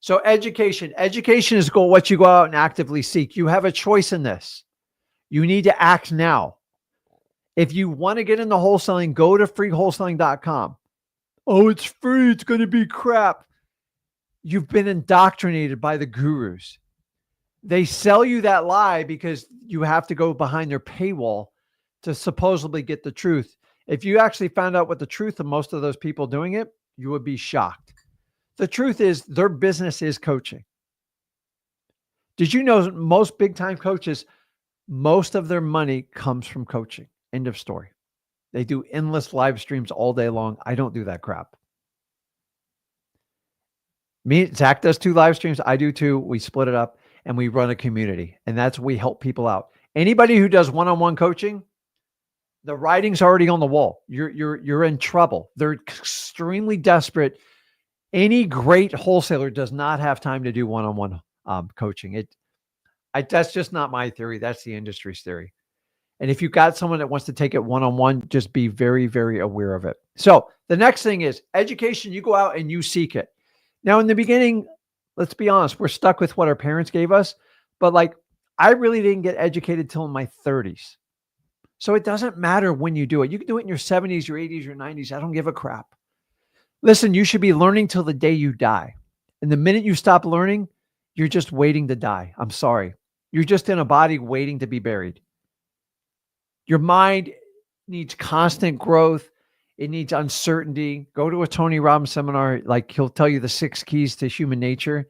So education is what you go out and actively seek. You have a choice in this. You need to act now. If you want to get into wholesaling, go to freewholesaling.com. Oh, it's free. It's going to be crap. You've been indoctrinated by the gurus. They sell you that lie because you have to go behind their paywall to supposedly get the truth. If you actually found out what the truth of most of those people doing it, you would be shocked. The truth is their business is coaching. Did you know most big time coaches, most of their money comes from coaching? End of story. They do endless live streams all day long. I don't do that crap. Zach does 2 live streams. I do 2. We split it up and we run a community. And we help people out. Anybody who does one-on-one coaching, the writing's already on the wall. You're in trouble. They're extremely desperate. Any great wholesaler does not have time to do one-on-one coaching. That's just not my theory. That's the industry's theory. And if you've got someone that wants to take it one-on-one, just be very, very aware of it. So the next thing is education. You go out and you seek it. Now, in the beginning, let's be honest, we're stuck with what our parents gave us. But I really didn't get educated till in my 30s. So it doesn't matter when you do it. You can do it in your 70s, your 80s, your 90s. I don't give a crap. Listen, you should be learning till the day you die. And the minute you stop learning, you're just waiting to die. I'm sorry. You're just in a body waiting to be buried. Your mind needs constant growth. It needs uncertainty. Go to a Tony Robbins seminar. He'll tell you the 6 keys to human nature.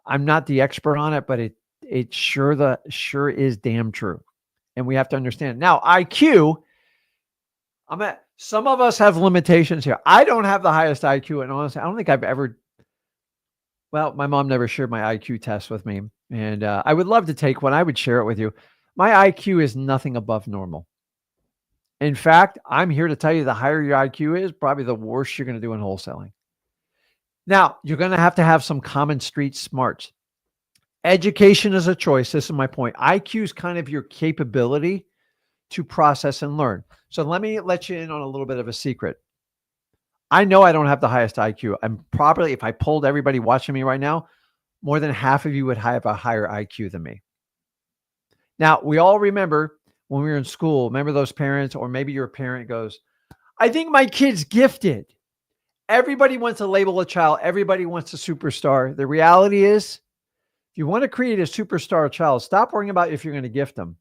I'm not the expert on it, but it sure is damn true. And we have to understand. Now, IQ, some of us have limitations here. I don't have the highest IQ. And honestly, I don't think I've ever, my mom never shared my IQ test with me. And I would love to take one. I would share it with you. My IQ is nothing above normal. In fact, I'm here to tell you the higher your IQ is, probably the worse you're going to do in wholesaling. Now, you're going to have some common street smarts. Education is a choice. This is my point. IQ is kind of your capability to process and learn. So let me let you in on a little bit of a secret. I know I don't have the highest IQ. I'm probably, if I polled everybody watching me right now, more than half of you would have a higher IQ than me. Now, we all remember when we were in school, remember those parents, or maybe your parent goes, I think my kid's gifted. Everybody wants to label a child. Everybody wants a superstar. The reality is, if you want to create a superstar child, stop worrying about if you're going to gift them.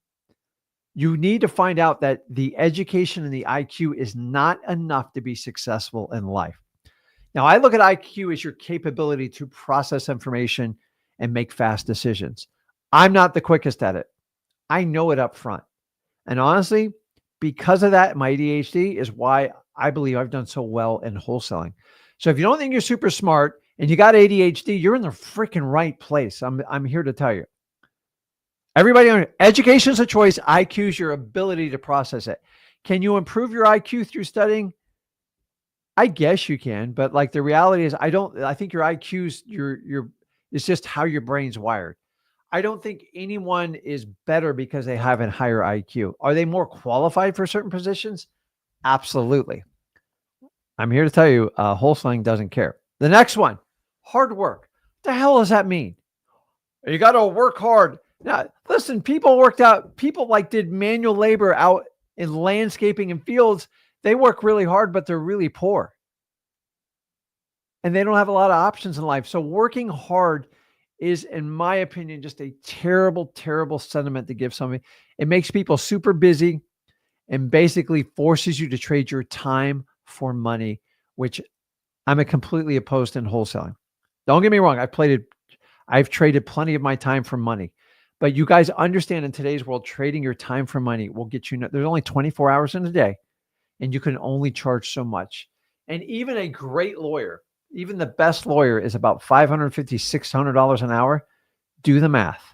You need to find out that the education and the IQ is not enough to be successful in life. Now, I look at IQ as your capability to process information and make fast decisions. I'm not the quickest at it. I know it up front. And honestly, because of that, my ADHD is why I believe I've done so well in wholesaling. So if you don't think you're super smart and you got ADHD, you're in the freaking right place. I'm here to tell you. Everybody, education is a choice. IQ is your ability to process it. Can you improve your IQ through studying? I guess you can, but like the reality is, I think your IQ's it's just how your brain's wired. I don't think anyone is better because they have a higher IQ. Are they more qualified for certain positions? Absolutely. I'm here to tell you, wholesaling doesn't care. The next one, hard work. What the hell does that mean? You got to work hard. Now, listen, people like did manual labor out in landscaping and fields. They work really hard, but they're really poor. And they don't have a lot of options in life. So working hard is, in my opinion, just a terrible, terrible sentiment to give somebody. It makes people super busy and basically forces you to trade your time for money, which I'm a completely opposed in wholesaling. Don't get me wrong. I've traded plenty of my time for money, but you guys understand in today's world, trading your time for money will get you, there's only 24 hours in a day and you can only charge so much. And even a great lawyer, even the best lawyer is about $550, $600 an hour. Do the math.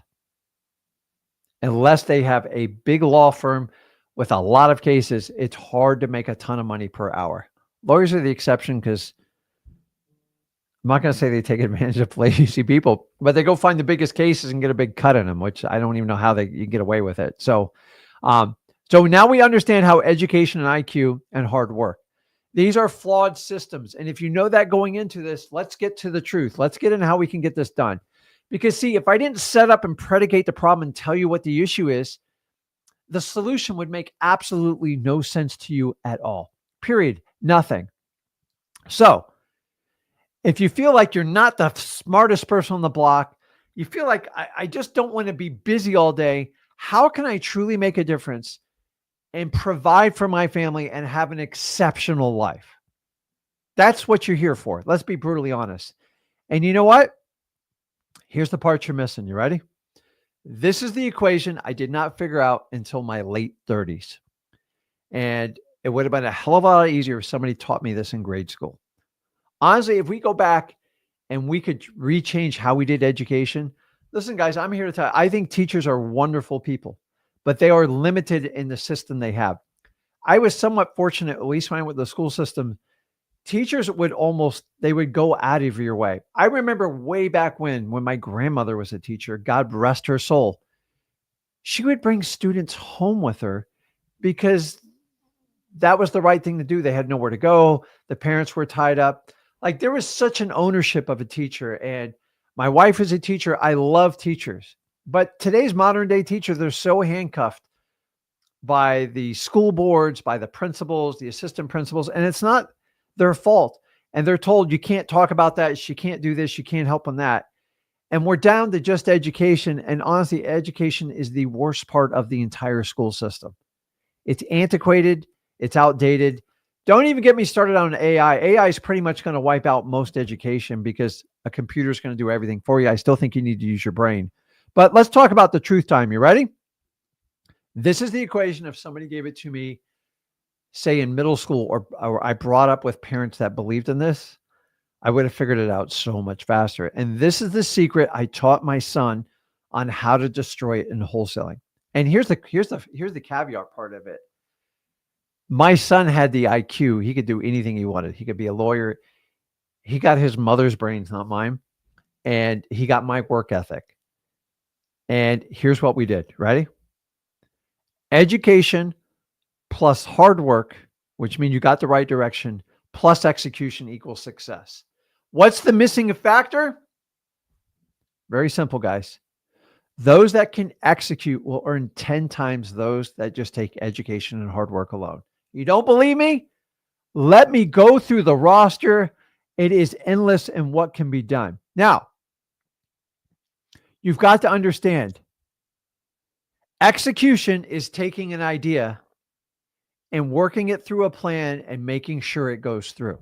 Unless they have a big law firm with a lot of cases, it's hard to make a ton of money per hour. Lawyers are the exception because I'm not going to say they take advantage of lazy people, but they go find the biggest cases and get a big cut in them, which I don't even know how you get away with it. So now we understand how education and IQ and hard work. These are flawed systems. And if you know that going into this, let's get to the truth. Let's get into how we can get this done. Because see, if I didn't set up and predicate the problem and tell you what the issue is, the solution would make absolutely no sense to you at all. Period. Nothing. So if you feel like you're not the smartest person on the block, you feel like I just don't want to be busy all day. How can I truly make a difference and provide for my family and have an exceptional life? That's what you're here for. Let's be brutally honest. And you know what? Here's the part you're missing. You ready? This is the equation I did not figure out until my late 30s. And it would have been a hell of a lot easier if somebody taught me this in grade school. Honestly, if we go back and we could rechange how we did education, listen, guys, I'm here to tell you, I think teachers are wonderful people, but they are limited in the system they have. I was somewhat fortunate, at least when I went to the school system, teachers would go out of your way. I remember way back when my grandmother was a teacher, God rest her soul, she would bring students home with her because that was the right thing to do. They had nowhere to go. The parents were tied up. Like there was such an ownership of a teacher. And my wife is a teacher. I love teachers. But today's modern day teachers, they're so handcuffed by the school boards, by the principals, the assistant principals, and it's not their fault. And they're told, you can't talk about that. She can't do this. You can't help on that. And we're down to just education. And honestly, education is the worst part of the entire school system. It's antiquated. It's outdated. Don't even get me started on AI. AI is pretty much going to wipe out most education because a computer is going to do everything for you. I still think you need to use your brain. But let's talk about the truth time. You ready? This is the equation. If somebody gave it to me, say in middle school, or I brought up with parents that believed in this, I would have figured it out so much faster. And this is the secret I taught my son on how to destroy it in wholesaling. And here's the caveat part of it. My son had the IQ. He could do anything he wanted. He could be a lawyer. He got his mother's brains, not mine. And he got my work ethic. And here's what we did. Ready? Education plus hard work, which means you got the right direction, plus execution equals success. What's the missing factor? Very simple, guys. Those that can execute will earn 10 times those that just take education and hard work alone. You don't believe me? Let me go through the roster. It is endless in what can be done. Now, you've got to understand, execution is taking an idea and working it through a plan and making sure it goes through.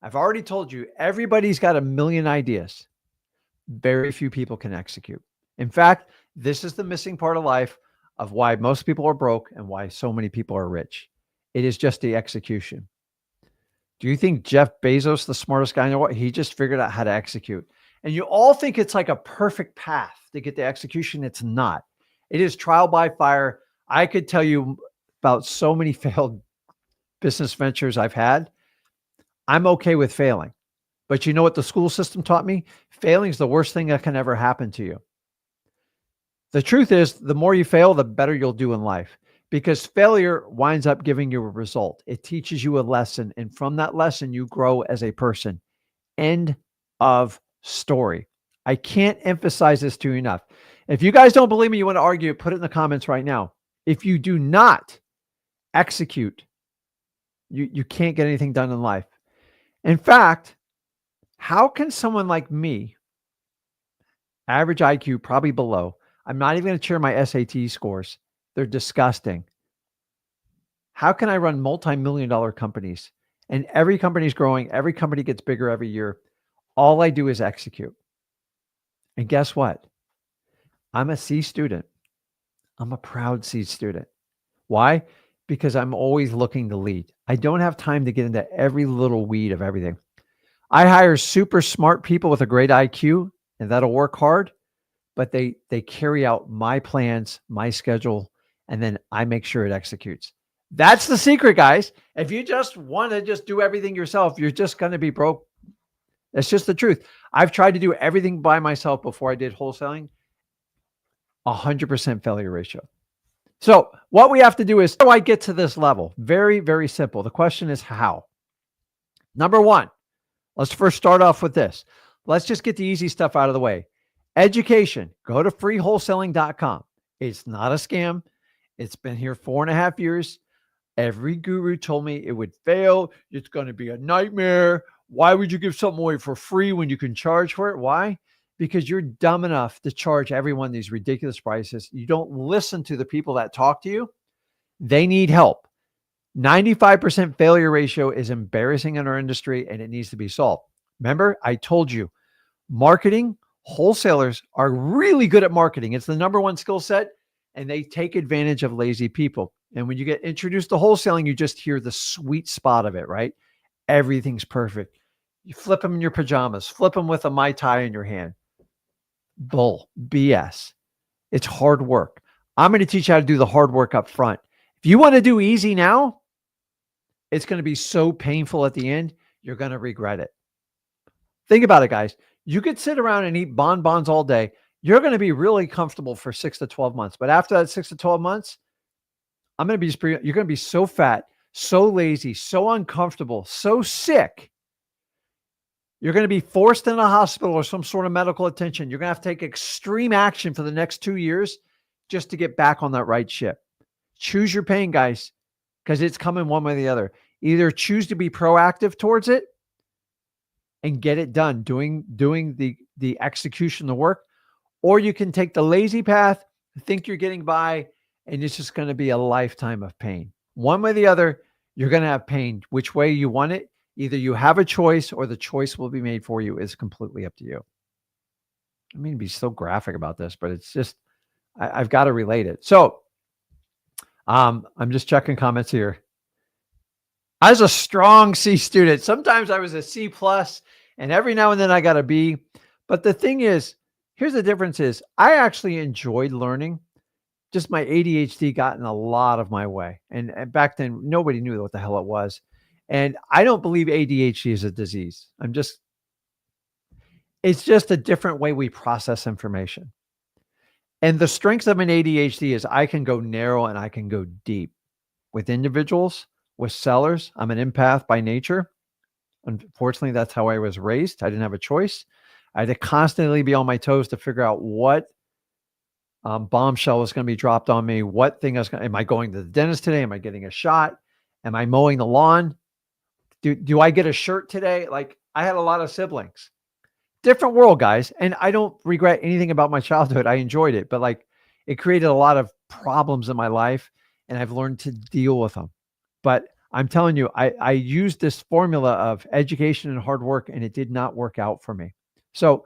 I've already told you, everybody's got a million ideas. Very few people can execute. In fact, this is the missing part of life. of why most people are broke and why so many people are rich. It is just the execution. Do you think Jeff Bezos, the smartest guy in the world, he just figured out how to execute? And you all think it's like a perfect path to get the execution. It's not. It is trial by fire. I could tell you about so many failed business ventures I've had. I'm okay with failing. But you know what the school system taught me? Failing is the worst thing that can ever happen to you. The truth is, the more you fail, the better you'll do in life, because failure winds up giving you a result. It teaches you a lesson. And from that lesson, you grow as a person. End of story. I can't emphasize this to you enough. If you guys don't believe me, you want to argue, put it in the comments right now. If you do not execute, you can't get anything done in life. In fact, how can someone like me, average IQ, probably below, I'm not even going to share my SAT scores. They're disgusting. How can I run multi-million-dollar companies? And every company is growing. Every company gets bigger every year. All I do is execute. And guess what? I'm a C student. I'm a proud C student. Why? Because I'm always looking to lead. I don't have time to get into every little weed of everything. I hire super smart people with a great IQ, and that'll work hard, but they carry out my plans, my schedule, and then I make sure it executes. That's the secret, guys. If you just want to just do everything yourself, you're just going to be broke. That's just the truth. I've tried to do everything by myself before I did wholesaling. 100% failure ratio. So what we have to do is, how do I get to this level? Very, very simple. The question is how. Number one, let's first start off with this. Let's just get the easy stuff out of the way. Education. Go to freewholesaling.com. It's not a scam. It's been here 4.5 years. Every guru told me it would fail. It's going to be a nightmare. Why would you give something away for free when you can charge for it? Why? Because you're dumb enough to charge everyone these ridiculous prices. You don't listen to the people that talk to you. They need help. 95% failure ratio is embarrassing in our industry, and it needs to be solved. Remember, I told you, marketing, wholesalers are really good at marketing. It's the number one skill set, and they take advantage of lazy people. And when you get introduced to wholesaling, you just hear the sweet spot of it, right? Everything's perfect. You flip them in your pajamas, flip them with a Mai Tai in your hand. Bull, BS. It's hard work. I'm going to teach you how to do the hard work up front. If you want to do easy now, it's going to be so painful at the end, you're going to regret it. Think about it, guys. You could sit around and eat bonbons all day. You're going to be really comfortable for 6 to 12 months. But after that 6 to 12 months, you're going to be so fat, so lazy, so uncomfortable, so sick. You're going to be forced in a hospital or some sort of medical attention. You're going to have to take extreme action for the next 2 years just to get back on that right ship. Choose your pain, guys, because it's coming one way or the other. Either choose to be proactive towards it and get it done, doing the execution, the work, or you can take the lazy path, think you're getting by, and it's just going to be a lifetime of pain. One way or the other, you're going to have pain. Which way you want it, either you have a choice or the choice will be made for you. Is completely up to you. I mean, to be so graphic about this, but it's just, I've got to relate it. So I'm just checking comments here. I was a strong C student. Sometimes I was a C plus, and every now and then I got a B. But the thing is, here's the difference is I actually enjoyed learning. Just my ADHD got in a lot of my way. And back then, nobody knew what the hell it was. And I don't believe ADHD is a disease. It's just a different way we process information. And the strengths of an ADHD is I can go narrow and I can go deep with individuals, with sellers. I'm an empath by nature. Unfortunately, that's how I was raised. I didn't have a choice. I had to constantly be on my toes to figure out what bombshell was going to be dropped on me. What thing am I going to the dentist today? Am I getting a shot? Am I mowing the lawn? Do I get a shirt today? Like, I had a lot of siblings. Different world, guys. And I don't regret anything about my childhood. I enjoyed it, but like it created a lot of problems in my life, and I've learned to deal with them. But I'm telling you, I used this formula of education and hard work, and it did not work out for me. So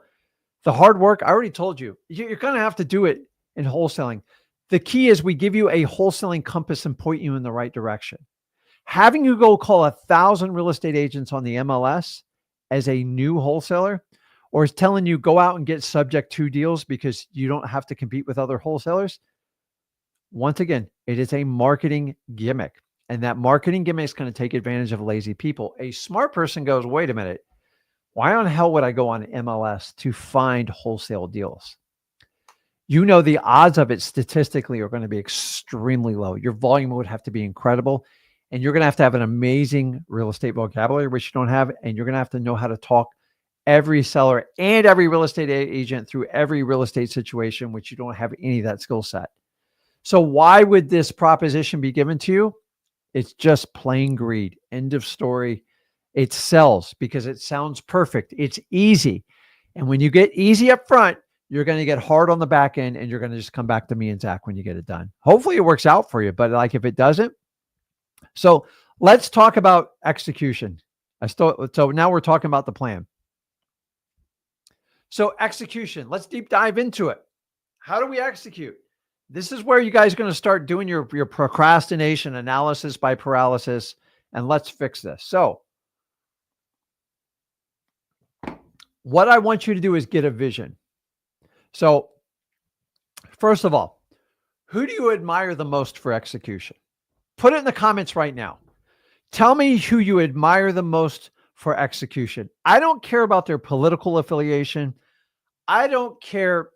the hard work, I already told you, you're going to have to do it in wholesaling. The key is we give you a wholesaling compass and point you in the right direction. Having you go call 1,000 real estate agents on the MLS as a new wholesaler, or is telling you go out and get subject to deals because you don't have to compete with other wholesalers. Once again, it is a marketing gimmick. And that marketing gimmick is going to take advantage of lazy people. A smart person goes, wait a minute, why on hell would I go on MLS to find wholesale deals? You know, the odds of it statistically are going to be extremely low. Your volume would have to be incredible. And you're going to have an amazing real estate vocabulary, which you don't have. And you're going to have to know how to talk every seller and every real estate agent through every real estate situation, which you don't have any of that skill set. So why would this proposition be given to you? It's just plain greed. End of story. It sells because it sounds perfect. It's easy. And when you get easy up front, you're going to get hard on the back end, and you're going to just come back to me and Zach when you get it done. Hopefully it works out for you, but like if it doesn't. So let's talk about execution. So now we're talking about the plan. So execution, let's deep dive into it. How do we execute? This is where you guys are going to start doing your procrastination analysis by paralysis, and let's fix this. So what I want you to do is get a vision. So first of all, who do you admire the most for execution? Put it in the comments right now. Tell me who you admire the most for execution. I don't care about their political affiliation. I don't care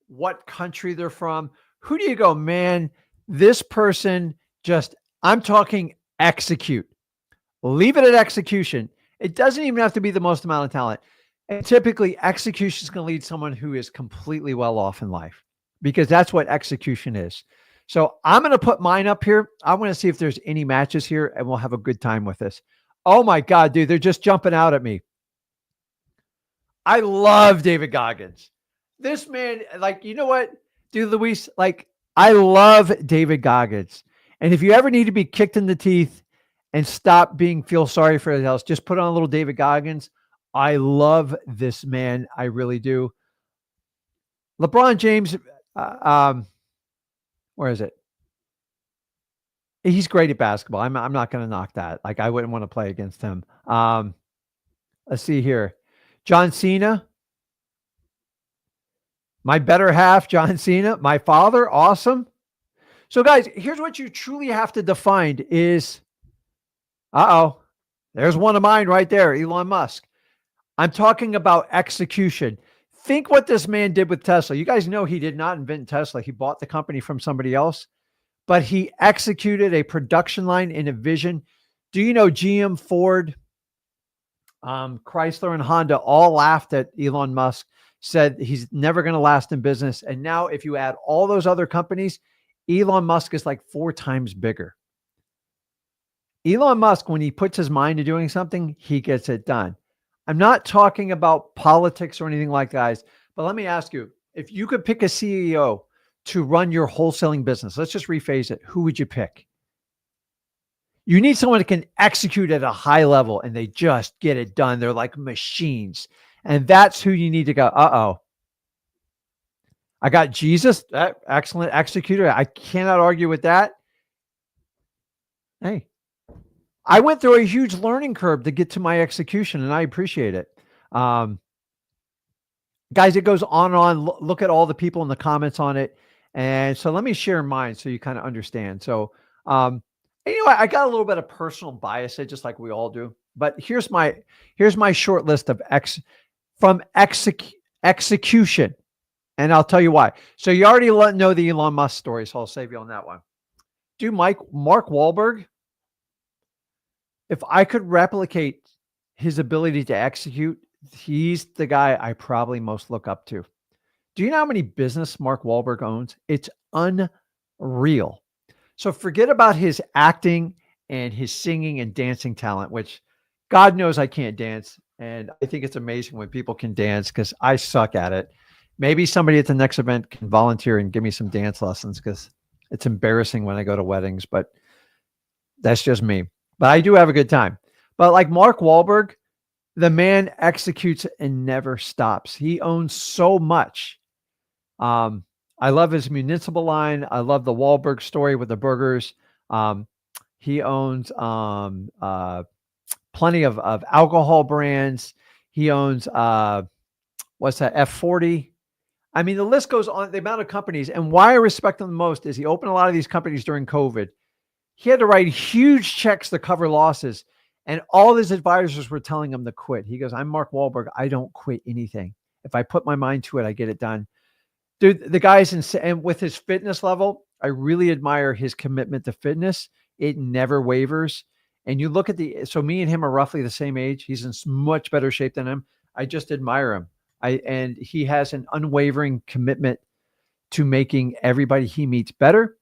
what country they're from. Who do you go, man, this person just, I'm talking execute. Leave it at execution. It doesn't even have to be the most amount of talent. And typically execution is going to lead someone who is completely well off in life, because that's what execution is. So I'm going to put mine up here. I want to see if there's any matches here, and we'll have a good time with this. Oh my God, dude, they're just jumping out at me. I love David Goggins. This man, like, you know what, dude, Luis, like, I love David Goggins. And if you ever need to be kicked in the teeth and feel sorry for everyone else, just put on a little David Goggins. I love this man. I really do. LeBron James, where is it? He's great at basketball. I'm not going to knock that. Like, I wouldn't want to play against him. Let's see here. John Cena. My better half, John Cena. My father, awesome. So guys, here's what you truly have to define is, there's one of mine right there, Elon Musk. I'm talking about execution. Think what this man did with Tesla. You guys know he did not invent Tesla. He bought the company from somebody else, but he executed a production line in a vision. Do you know GM, Ford, Chrysler, and Honda all laughed at Elon Musk, said he's never going to last in business. And now if you add all those other companies, Elon Musk is like 4 times bigger. Elon Musk, when he puts his mind to doing something, he gets it done. I'm not talking about politics or anything like that, guys, but let me ask you, if you could pick a CEO to run your wholesaling business, let's just rephrase it. Who would you pick? You need someone that can execute at a high level and they just get it done. They're like machines. And that's who you need to go. I got Jesus, that excellent executor. I cannot argue with that. Hey, I went through a huge learning curve to get to my execution, and I appreciate it. Guys, it goes on and on. Look at all the people in the comments on it. And so let me share mine so you kind of understand. So, anyway, I got a little bit of personal bias, just like we all do. But here's my short list of execution. And I'll tell you why. So you already know the Elon Musk story, so I'll save you on that one. Dude, Mark Wahlberg, if I could replicate his ability to execute, he's the guy I probably most look up to. Do you know how many business Mark Wahlberg owns? It's unreal. So forget about his acting and his singing and dancing talent, which God knows I can't dance. And I think it's amazing when people can dance because I suck at it. Maybe somebody at the next event can volunteer and give me some dance lessons because it's embarrassing when I go to weddings, but that's just me. But I do have a good time. But like Mark Wahlberg, the man executes and never stops. He owns so much. I I love his municipal line. I love the Wahlberg story with the burgers. Um, he owns plenty of alcohol brands. He owns what's that, F40. I mean, the list goes on. The amount of companies, and why I respect him the most is he opened a lot of these companies during COVID. He had to write huge checks to cover losses, and all his advisors were telling him to quit. He goes, "I'm Mark Wahlberg. I don't quit anything. If I put my mind to it, I get it done." Dude, the guy's insane. And with his fitness level, I really admire his commitment to fitness. It never wavers. And you look at so me and him are roughly the same age. He's in much better shape than him. I just admire him. And he has an unwavering commitment to making everybody he meets better.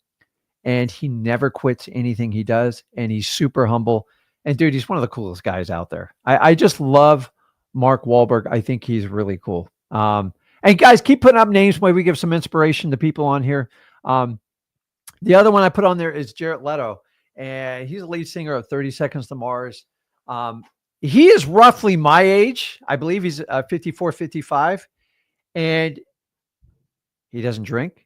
And he never quits anything he does. And he's super humble. And dude, he's one of the coolest guys out there. I just love Mark Wahlberg. I think he's really cool. And guys, keep putting up names where we give some inspiration to people on here. The other one I put on there is Jared Leto, and he's the lead singer of 30 Seconds to Mars. He is roughly my age. I believe he's 54, 55, and he doesn't drink.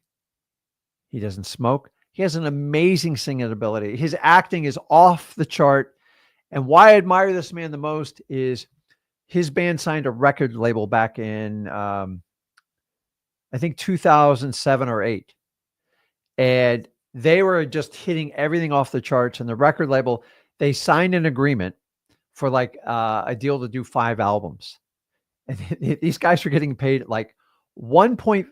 He doesn't smoke. He has an amazing singing ability. His acting is off the chart. And why I admire this man the most is his band signed a record label back in I think 2007 or 8. And they were just hitting everything off the charts. And the record label, they signed an agreement for like a deal to do 5 albums. And these guys were getting paid like $1.5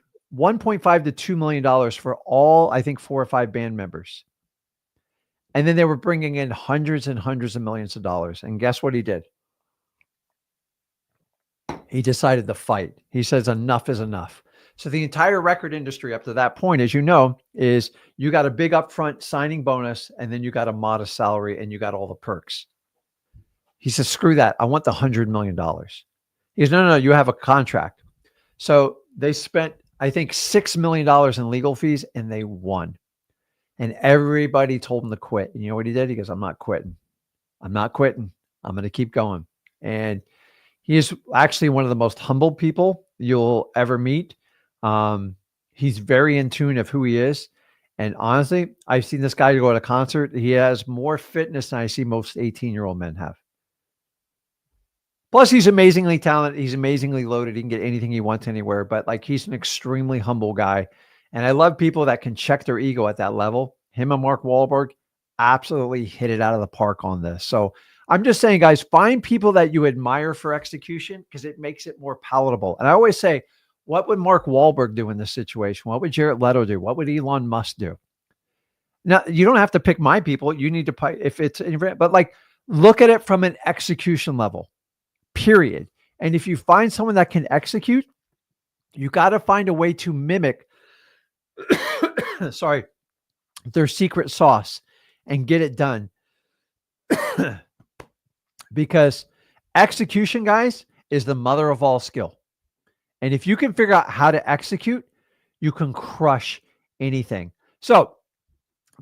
to $2 million for all, I think, 4 or 5 band members. And then they were bringing in hundreds and hundreds of millions of dollars. And guess what he did? He decided to fight. He says enough is enough. So the entire record industry up to that point, as you know, is you got a big upfront signing bonus, and then you got a modest salary, and you got all the perks. He says, screw that. I want the $100 million. He goes, no, you have a contract. So they spent, I think, $6 million in legal fees, and they won. And everybody told him to quit. And you know what he did? He goes, I'm not quitting. I'm not quitting. I'm going to keep going. And he is actually one of the most humble people you'll ever meet. He's very in tune of who he is. And honestly, I've seen this guy go to a concert. He has more fitness than I see most 18-year-old men have. Plus, he's amazingly talented. He's amazingly loaded. He can get anything he wants anywhere. But like, he's an extremely humble guy. And I love people that can check their ego at that level. Him and Mark Wahlberg absolutely hit it out of the park on this. So I'm just saying, guys, find people that you admire for execution because it makes it more palatable. And I always say, what would Mark Wahlberg do in this situation? What would Jared Leto do? What would Elon Musk do? Now, you don't have to pick my people. You need to pick if it's, but like, look at it from an execution level, period. And if you find someone that can execute, you got to find a way to mimic, sorry, their secret sauce and get it done. Because execution, guys, is the mother of all skill. And if you can figure out how to execute, you can crush anything. So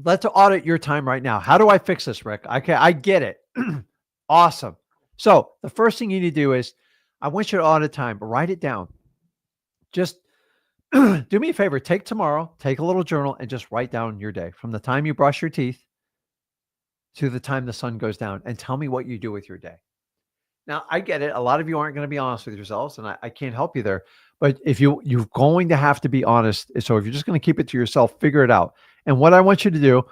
let's audit your time right now. How do I fix this, Rick? Okay, I get it. Awesome. So the first thing you need to do is, I want you to audit time, but write it down. Just do me a favor. Take tomorrow, take a little journal, and just write down your day from the time you brush your teeth to the time the sun goes down, and tell me what you do with your day. Now, I get it. A lot of you aren't going to be honest with yourselves, and I can't help you there. But if you're going to have to be honest. So if you're just going to keep it to yourself, figure it out. And what I want you to do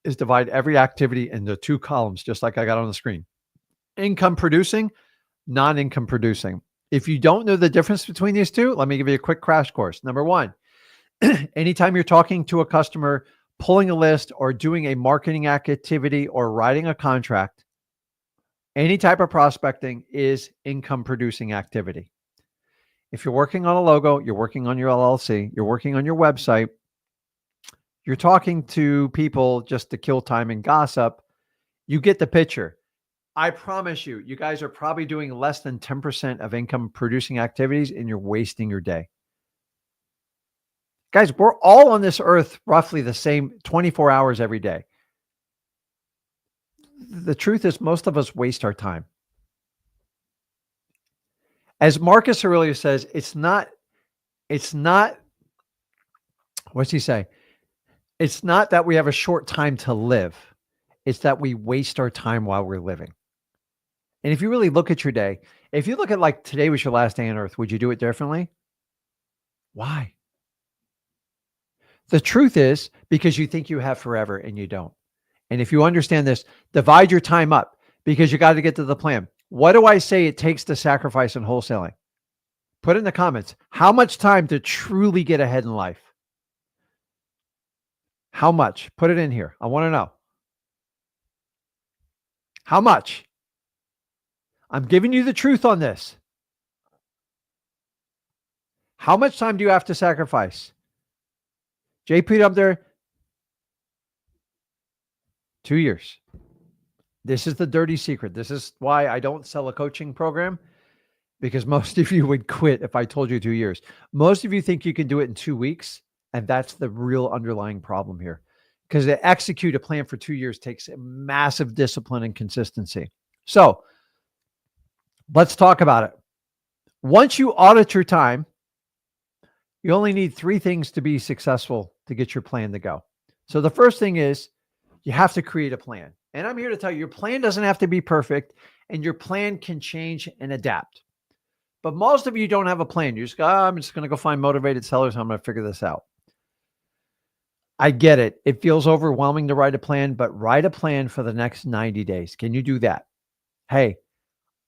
is divide every activity into 2 columns, just like I got on the screen. Income producing, non-income producing. If you don't know the difference between these two, let me give you a quick crash course. Number 1, anytime you're talking to a customer, pulling a list, or doing a marketing activity, or writing a contract, any type of prospecting is income producing activity. If you're working on a logo, you're working on your LLC, you're working on your website, you're talking to people just to kill time and gossip, you get the picture. I promise you, you guys are probably doing less than 10% of income producing activities, and you're wasting your day. Guys, we're all on this earth roughly the same 24 hours every day. The truth is, most of us waste our time. As Marcus Aurelius says, it's not What's he say? It's not that we have a short time to live. It's that we waste our time while we're living. And if you really look at your day, if you look at like today was your last day on earth, would you do it differently? Why? The truth is because you think you have forever and you don't. And if you understand this, divide your time up because you got to get to the plan. What do I say it takes to sacrifice in wholesaling? Put in the comments, how much time to truly get ahead in life? How much? Put it in here. I want to know. How much? I'm giving you the truth on this. How much time do you have to sacrifice? JP up there, 2 years. This is the dirty secret. This is why I don't sell a coaching program, because most of you would quit if I told you 2 years. Most of you think you can do it in 2 weeks, and that's the real underlying problem here. Because to execute a plan for 2 years takes massive discipline and consistency. So let's talk about it. Once you audit your time, you only need 3 things to be successful to get your plan to go. So the first thing is you have to create a plan. And I'm here to tell you, your plan doesn't have to be perfect, and your plan can change and adapt. But most of you don't have a plan. You just go, I'm just going to go find motivated sellers. I'm going to figure this out. I get it. It feels overwhelming to write a plan, but write a plan for the next 90 days. Can you do that? Hey,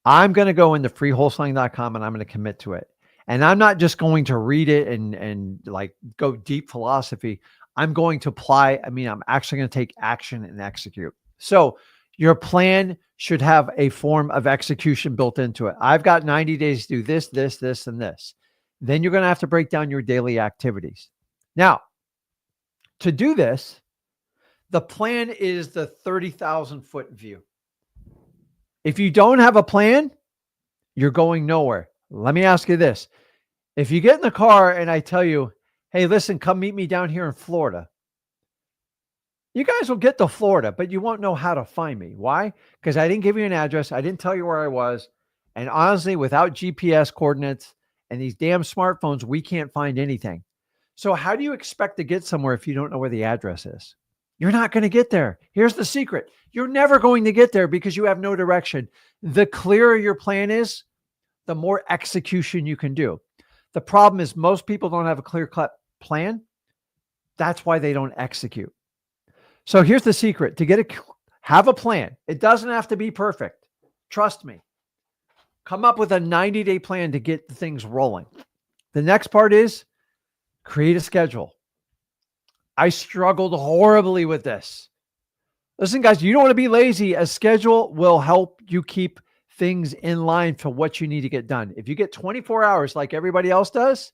I'm going to go into freewholesaling.com and I'm going to commit to it. And I'm not just going to read it and like go deep philosophy. I'm going to apply. I'm actually going to take action and execute. So your plan should have a form of execution built into it. I've got 90 days to do this, this, this, and this. Then you're going to have to break down your daily activities. Now, to do this, the plan is the 30,000 foot view. If you don't have a plan, you're going nowhere. Let me ask you this. If you get in the car and I tell you, hey, listen, come meet me down here in Florida. You guys will get to Florida, but you won't know how to find me. Why? Because I didn't give you an address. I didn't tell you where I was. And honestly, without GPS coordinates and these damn smartphones, we can't find anything. So how do you expect to get somewhere if you don't know where the address is? You're not going to get there. Here's the secret. You're never going to get there because you have no direction. The clearer your plan is, the more execution you can do. The problem is most people don't have a clear-cut plan. That's why they don't execute. So here's the secret. To have a plan. It doesn't have to be perfect. Trust me. Come up with a 90-day plan to get things rolling. The next part is create a schedule. I struggled horribly with this. Listen, guys, you don't want to be lazy. A schedule will help you keep things in line for what you need to get done. If you get 24 hours like everybody else does,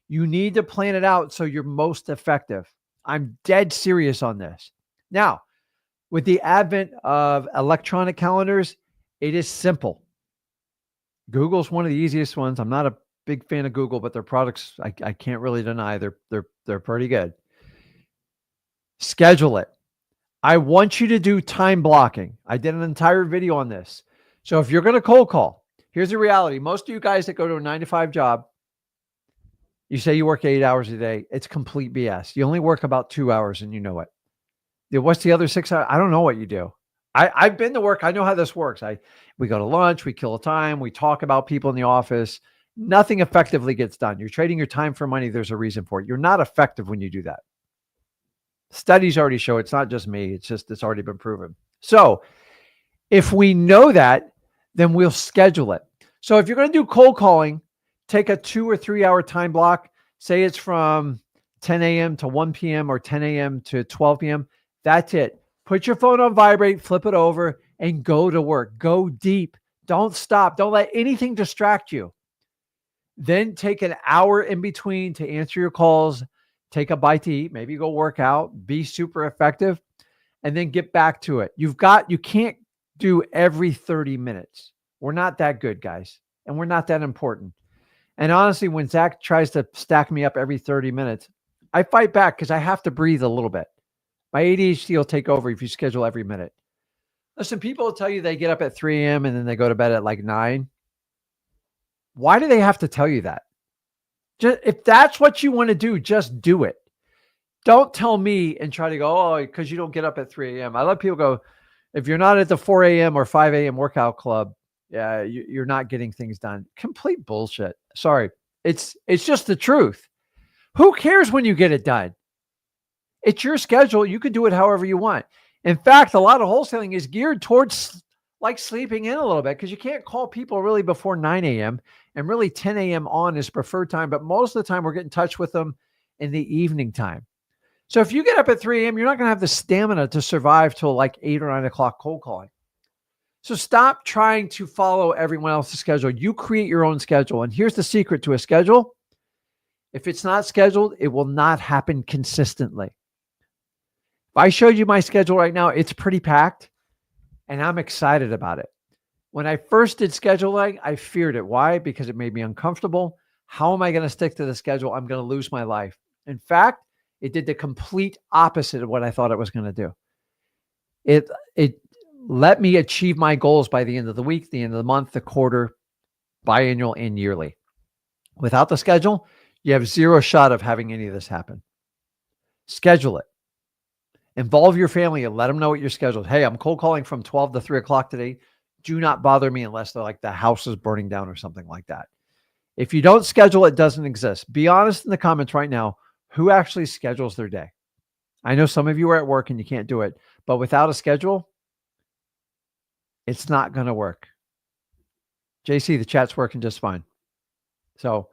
you need to plan it out so you're most effective. I'm dead serious on this. Now, with the advent of electronic calendars, it is simple. Google's one of the easiest ones. I'm not a big fan of Google, but their products, I can't really deny they're pretty good. Schedule it. I want you to do time blocking. I did an entire video on this. So if you're going to cold call, here's the reality. Most of you guys that go to a 9-to-5 job, you say you work 8 hours a day. It's complete BS. You only work about 2 hours and you know it. What's the other 6 hours? I don't know what you do. I've been to work. I know how this works. We go to lunch, we kill time, we talk about people in the office. Nothing effectively gets done. You're trading your time for money. There's a reason for it. You're not effective when you do that. Studies already show it's not just me. It's already been proven. So if we know that, then we'll schedule it. So if you're going to do cold calling, take a 2 or 3 hour time block. Say it's from 10 a.m. to 1 p.m. or 10 a.m. to 12 p.m. That's it. Put your phone on vibrate, flip it over, and go to work. Go deep. Don't stop. Don't let anything distract you. Then take an hour in between to answer your calls, take a bite to eat, maybe go work out, be super effective, and then get back to it. You can't do every 30 minutes. We're not that good, guys, and we're not that important. And honestly, when Zach tries to stack me up every 30 minutes, I fight back because I have to breathe a little bit. My ADHD will take over if you schedule every minute. Listen, people will tell you they get up at 3 a.m. and then they go to bed at like 9. Why do they have to tell you that? Just, if that's what you want to do, just do it. Don't tell me and try to go, oh, because you don't get up at 3 a.m. I let people go, if you're not at the 4 a.m. or 5 a.m. workout club, yeah, you're not getting things done. Complete bullshit. Sorry. It's just the truth. Who cares when you get it done? It's your schedule. You can do it however you want. In fact, a lot of wholesaling is geared towards like sleeping in a little bit because you can't call people really before 9 a.m. and really 10 a.m. on is preferred time. But most of the time we're getting in touch with them in the evening time. So if you get up at 3 a.m., you're not going to have the stamina to survive till like 8 or 9 o'clock cold calling. So stop trying to follow everyone else's schedule. You create your own schedule. And here's the secret to a schedule. If it's not scheduled, it will not happen consistently. If I showed you my schedule right now, it's pretty packed and I'm excited about it. When I first did scheduling, I feared it. Why? Because it made me uncomfortable. How am I going to stick to the schedule? I'm going to lose my life. In fact, it did the complete opposite of what I thought it was going to do. It let me achieve my goals by the end of the week, the end of the month, the quarter, biannual, and yearly. Without the schedule, you have zero shot of having any of this happen. Schedule it. Involve your family and let them know what you're scheduled. Hey, I'm cold calling from 12 to 3 o'clock today. Do not bother me unless they're like the house is burning down or something like that. If you don't schedule, it doesn't exist. Be honest in the comments right now. Who actually schedules their day? I know some of you are at work and you can't do it, but without a schedule, it's not going to work. JC, the chat's working just fine. So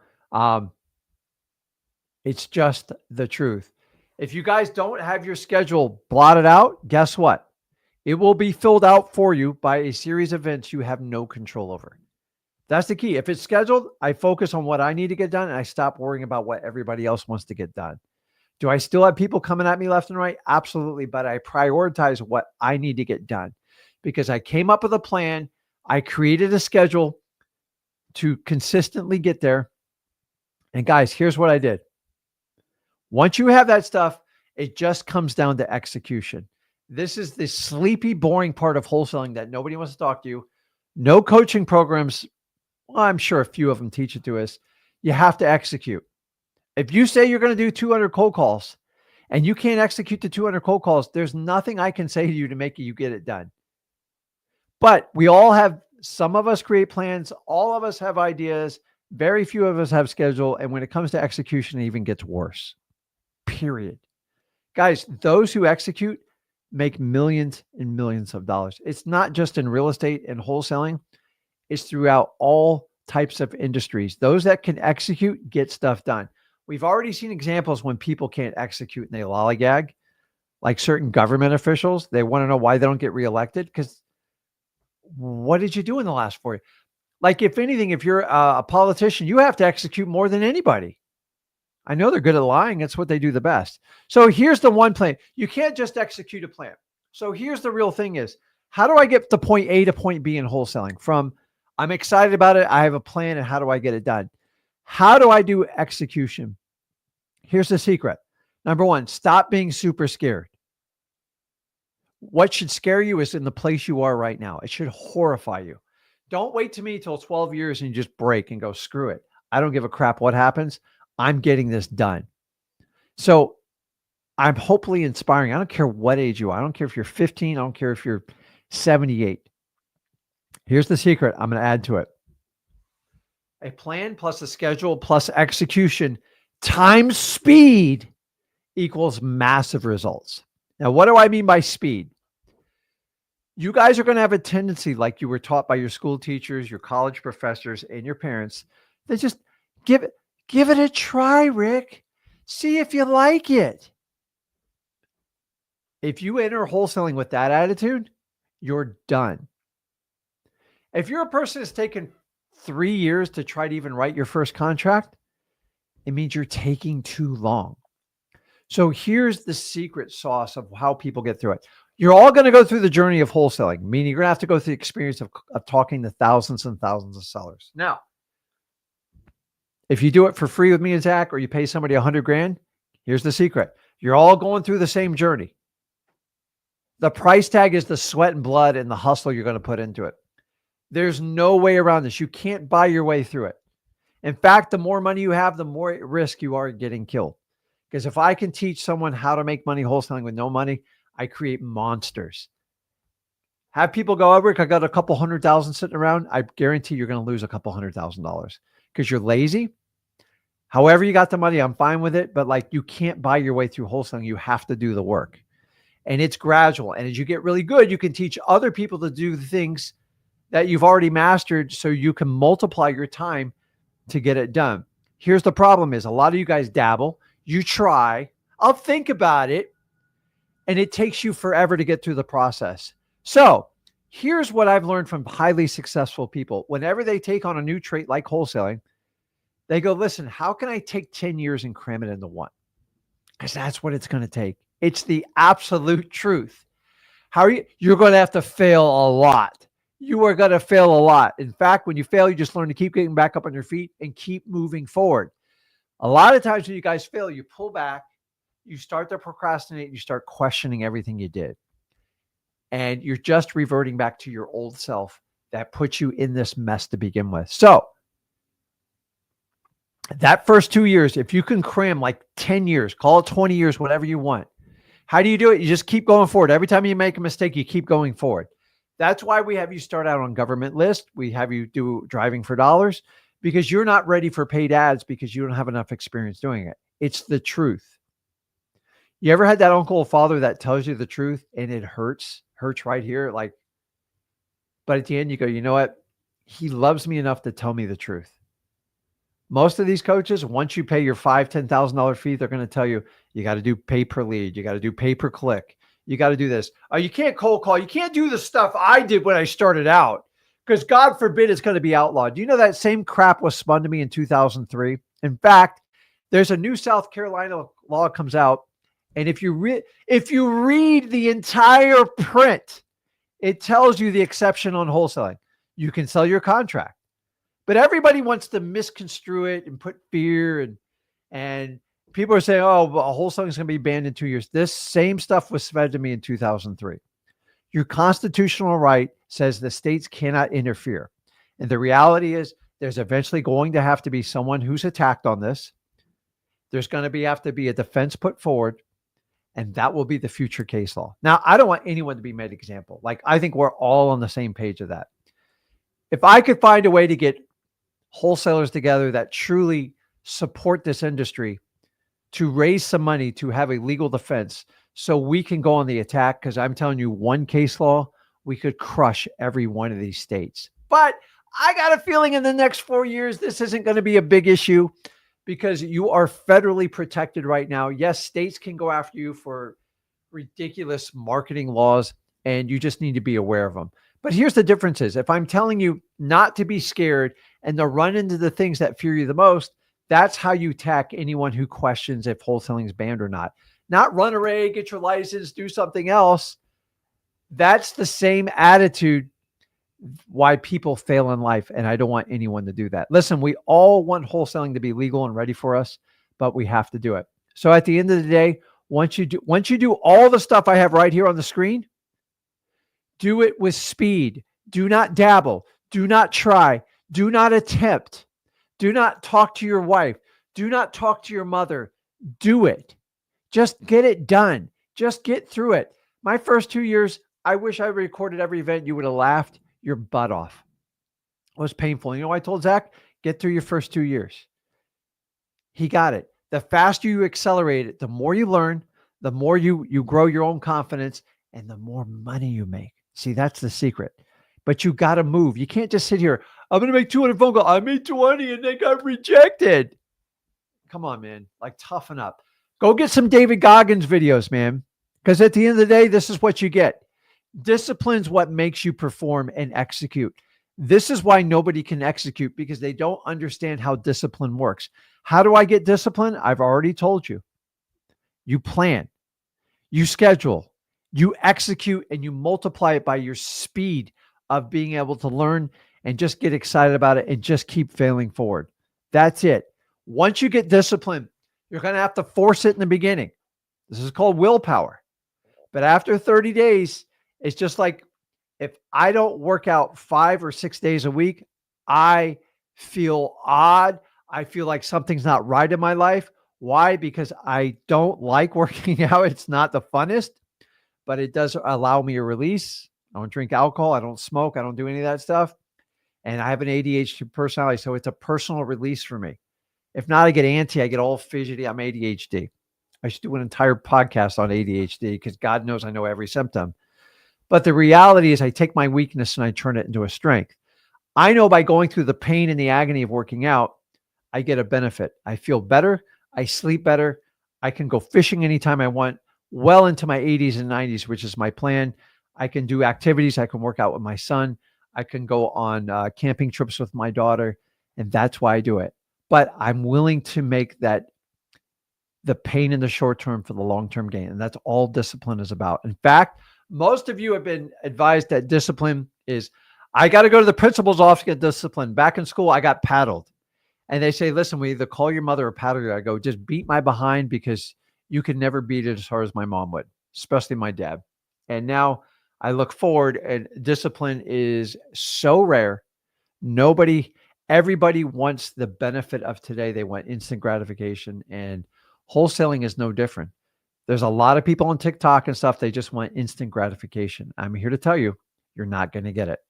it's just the truth. If you guys don't have your schedule blotted out, guess what? It will be filled out for you by a series of events you have no control over. That's the key. If it's scheduled, I focus on what I need to get done and I stop worrying about what everybody else wants to get done. Do I still have people coming at me left and right? Absolutely. But I prioritize what I need to get done because I came up with a plan. I created a schedule to consistently get there. And guys, here's what I did. Once you have that stuff, it just comes down to execution. This is the sleepy, boring part of wholesaling that nobody wants to talk to you. No coaching programs. Well, I'm sure a few of them teach it to us. You have to execute. If you say you're going to do 200 cold calls and you can't execute the 200 cold calls, there's nothing I can say to you to make you get it done. But we all have, some of us create plans. All of us have ideas. Very few of us have schedule. And when it comes to execution, it even gets worse. Period. Guys, those who execute make millions and millions of dollars. It's not just in real estate and wholesaling. It's throughout all types of industries. Those that can execute get stuff done. We've already seen examples when people can't execute and they lollygag, like certain government officials. They want to know why they don't get reelected because what did you do in the last 4 years? Like, if anything, if you're a politician, you have to execute more than anybody. I know they're good at lying. That's what they do the best. So here's the one plan. You can't just execute a plan. So here's the real thing is, how do I get to point A to point B in wholesaling? From I'm excited about it, I have a plan, and how do I get it done? How do I do execution? Here's the secret. Number one, stop being super scared. What should scare you is in the place you are right now. It should horrify you. Don't wait to me till 12 years and you just break and go, screw it. I don't give a crap what happens. I'm getting this done. So I'm hopefully inspiring. I don't care what age you are. I don't care if you're 15. I don't care if you're 78. Here's the secret. I'm going to add to it. A plan plus a schedule plus execution times speed equals massive results. Now, what do I mean by speed? You guys are going to have a tendency, like you were taught by your school teachers, your college professors, and your parents, to just give it a try, Rick. See if you like it. If you enter wholesaling with that attitude, you're done. If you're a person that's taken 3 years to try to even write your first contract, it means you're taking too long. So here's the secret sauce of how people get through it. You're all going to go through the journey of wholesaling, meaning you're going to have to go through the experience of talking to thousands and thousands of sellers. Now, if you do it for free with me and Zach, or you pay somebody $100,000, here's the secret. You're all going through the same journey. The price tag is the sweat and blood and the hustle you're going to put into it. There's no way around this. You can't buy your way through it. In fact, the more money you have, the more at risk you are getting killed. Because if I can teach someone how to make money wholesaling with no money, I create monsters. Have people go, Rick, I got a couple 100,000 sitting around. I guarantee you're going to lose a couple $100,000 because you're lazy. However you got the money, I'm fine with it. But like, you can't buy your way through wholesaling. You have to do the work. And it's gradual. And as you get really good, you can teach other people to do the things that you've already mastered so you can multiply your time to get it done. Here's the problem is a lot of you guys dabble. You try. I'll think about it. And it takes you forever to get through the process. So here's what I've learned from highly successful people. Whenever they take on a new trait like wholesaling, they go, listen, how can I take 10 years and cram it into one? Because that's what it's going to take. It's the absolute truth. You're going to have to fail a lot. You are going to fail a lot. In fact, when you fail, you just learn to keep getting back up on your feet and keep moving forward. A lot of times when you guys fail, you pull back, you start to procrastinate, and you start questioning everything you did. And you're just reverting back to your old self that put you in this mess to begin with. So that first 2 years, if you can cram like 10 years, call it 20 years, whatever you want. How do you do it? You just keep going forward. Every time you make a mistake, you keep going forward. That's why we have you start out on government list. We have you do driving for dollars because you're not ready for paid ads because you don't have enough experience doing it. It's the truth. You ever had that uncle or father that tells you the truth and it hurts right here? Like, but at the end you go, you know what? He loves me enough to tell me the truth. Most of these coaches, once you pay your $5,000, $10,000 fee, they're going to tell you, you got to do pay per lead. You got to do pay per click. You got to do this. You can't cold call. You can't do the stuff I did when I started out because God forbid it's going to be outlawed. Do you know that same crap was spun to me in 2003? In fact, there's a new South Carolina law comes out. And if you read the entire print, it tells you the exception on wholesaling. You can sell your contract, but everybody wants to misconstrue it and put fear and people are saying, oh, well, wholesaling is going to be banned in 2 years. This same stuff was fed to me in 2003. Your constitutional right says the states cannot interfere. And the reality is there's eventually going to have to be someone who's attacked on this. There's going to have to be a defense put forward. And that will be the future case law. Now, I don't want anyone to be made example. Like, I think we're all on the same page of that. If I could find a way to get wholesalers together that truly support this industry to raise some money to have a legal defense so we can go on the attack, because I'm telling you, one case law, we could crush every one of these states. But I got a feeling in the next 4 years, this isn't going to be a big issue. Because you are federally protected right now. Yes, states can go after you for ridiculous marketing laws, and you just need to be aware of them. But here's the difference is, if I'm telling you not to be scared and to run into the things that fear you the most, that's how you attack anyone who questions if wholesaling is banned or not. Not run away, get your license, do something else. That's the same attitude why people fail in life. And I don't want anyone to do that. Listen, we all want wholesaling to be legal and ready for us, but we have to do it. So at the end of the day, once you do all the stuff I have right here on the screen, do it with speed. Do not dabble. Do not try. Do not attempt. Do not talk to your wife. Do not talk to your mother. Do it. Just get it done. Just get through it. My first 2 years, I wish I recorded every event. You would have laughed your butt off. It was painful. You know what I told Zach? Get through your first 2 years. He got it. The faster you accelerate it, the more you learn, the more you grow your own confidence, and the more money you make. See, that's the secret. But you got to move. You can't just sit here. I'm going to make 200 phone calls. I made 20 and they got rejected. Come on, man. Like, toughen up. Go get some David Goggins videos, man. Because at the end of the day, this is what you get. Discipline's what makes you perform and execute. This is why nobody can execute, because they don't understand how discipline works. How do I get discipline? I've already told you. You plan, you schedule, you execute, and you multiply it by your speed of being able to learn and just get excited about it and just keep failing forward. That's it. Once you get discipline, you're going to have to force it in the beginning. This is called willpower. But after 30 days, it's just like, if I don't work out 5 or 6 days a week, I feel odd. I feel like something's not right in my life. Why? Because I don't like working out. It's not the funnest, but it does allow me a release. I don't drink alcohol. I don't smoke. I don't do any of that stuff. And I have an ADHD personality. So it's a personal release for me. If not, I get antsy. I get all fidgety. I'm ADHD. I should do an entire podcast on ADHD because God knows I know every symptom. But the reality is I take my weakness and I turn it into a strength. I know by going through the pain and the agony of working out, I get a benefit. I feel better. I sleep better. I can go fishing anytime I want, well into my 80s and 90s, which is my plan. I can do activities. I can work out with my son. I can go on camping trips with my daughter. And that's why I do it. But I'm willing to make that the pain in the short term for the long-term gain. And that's all discipline is about. In fact, most of you have been advised that discipline is, I got to go to the principal's office to get disciplined. Back in school, I got paddled. And they say, listen, we either call your mother or paddle you. I go, just beat my behind because you can never beat it as hard as my mom would, especially my dad. And now I look forward, and discipline is so rare. Everybody wants the benefit of today. They want instant gratification, and wholesaling is no different. There's a lot of people on TikTok and stuff. They just want instant gratification. I'm here to tell you, you're not going to get it.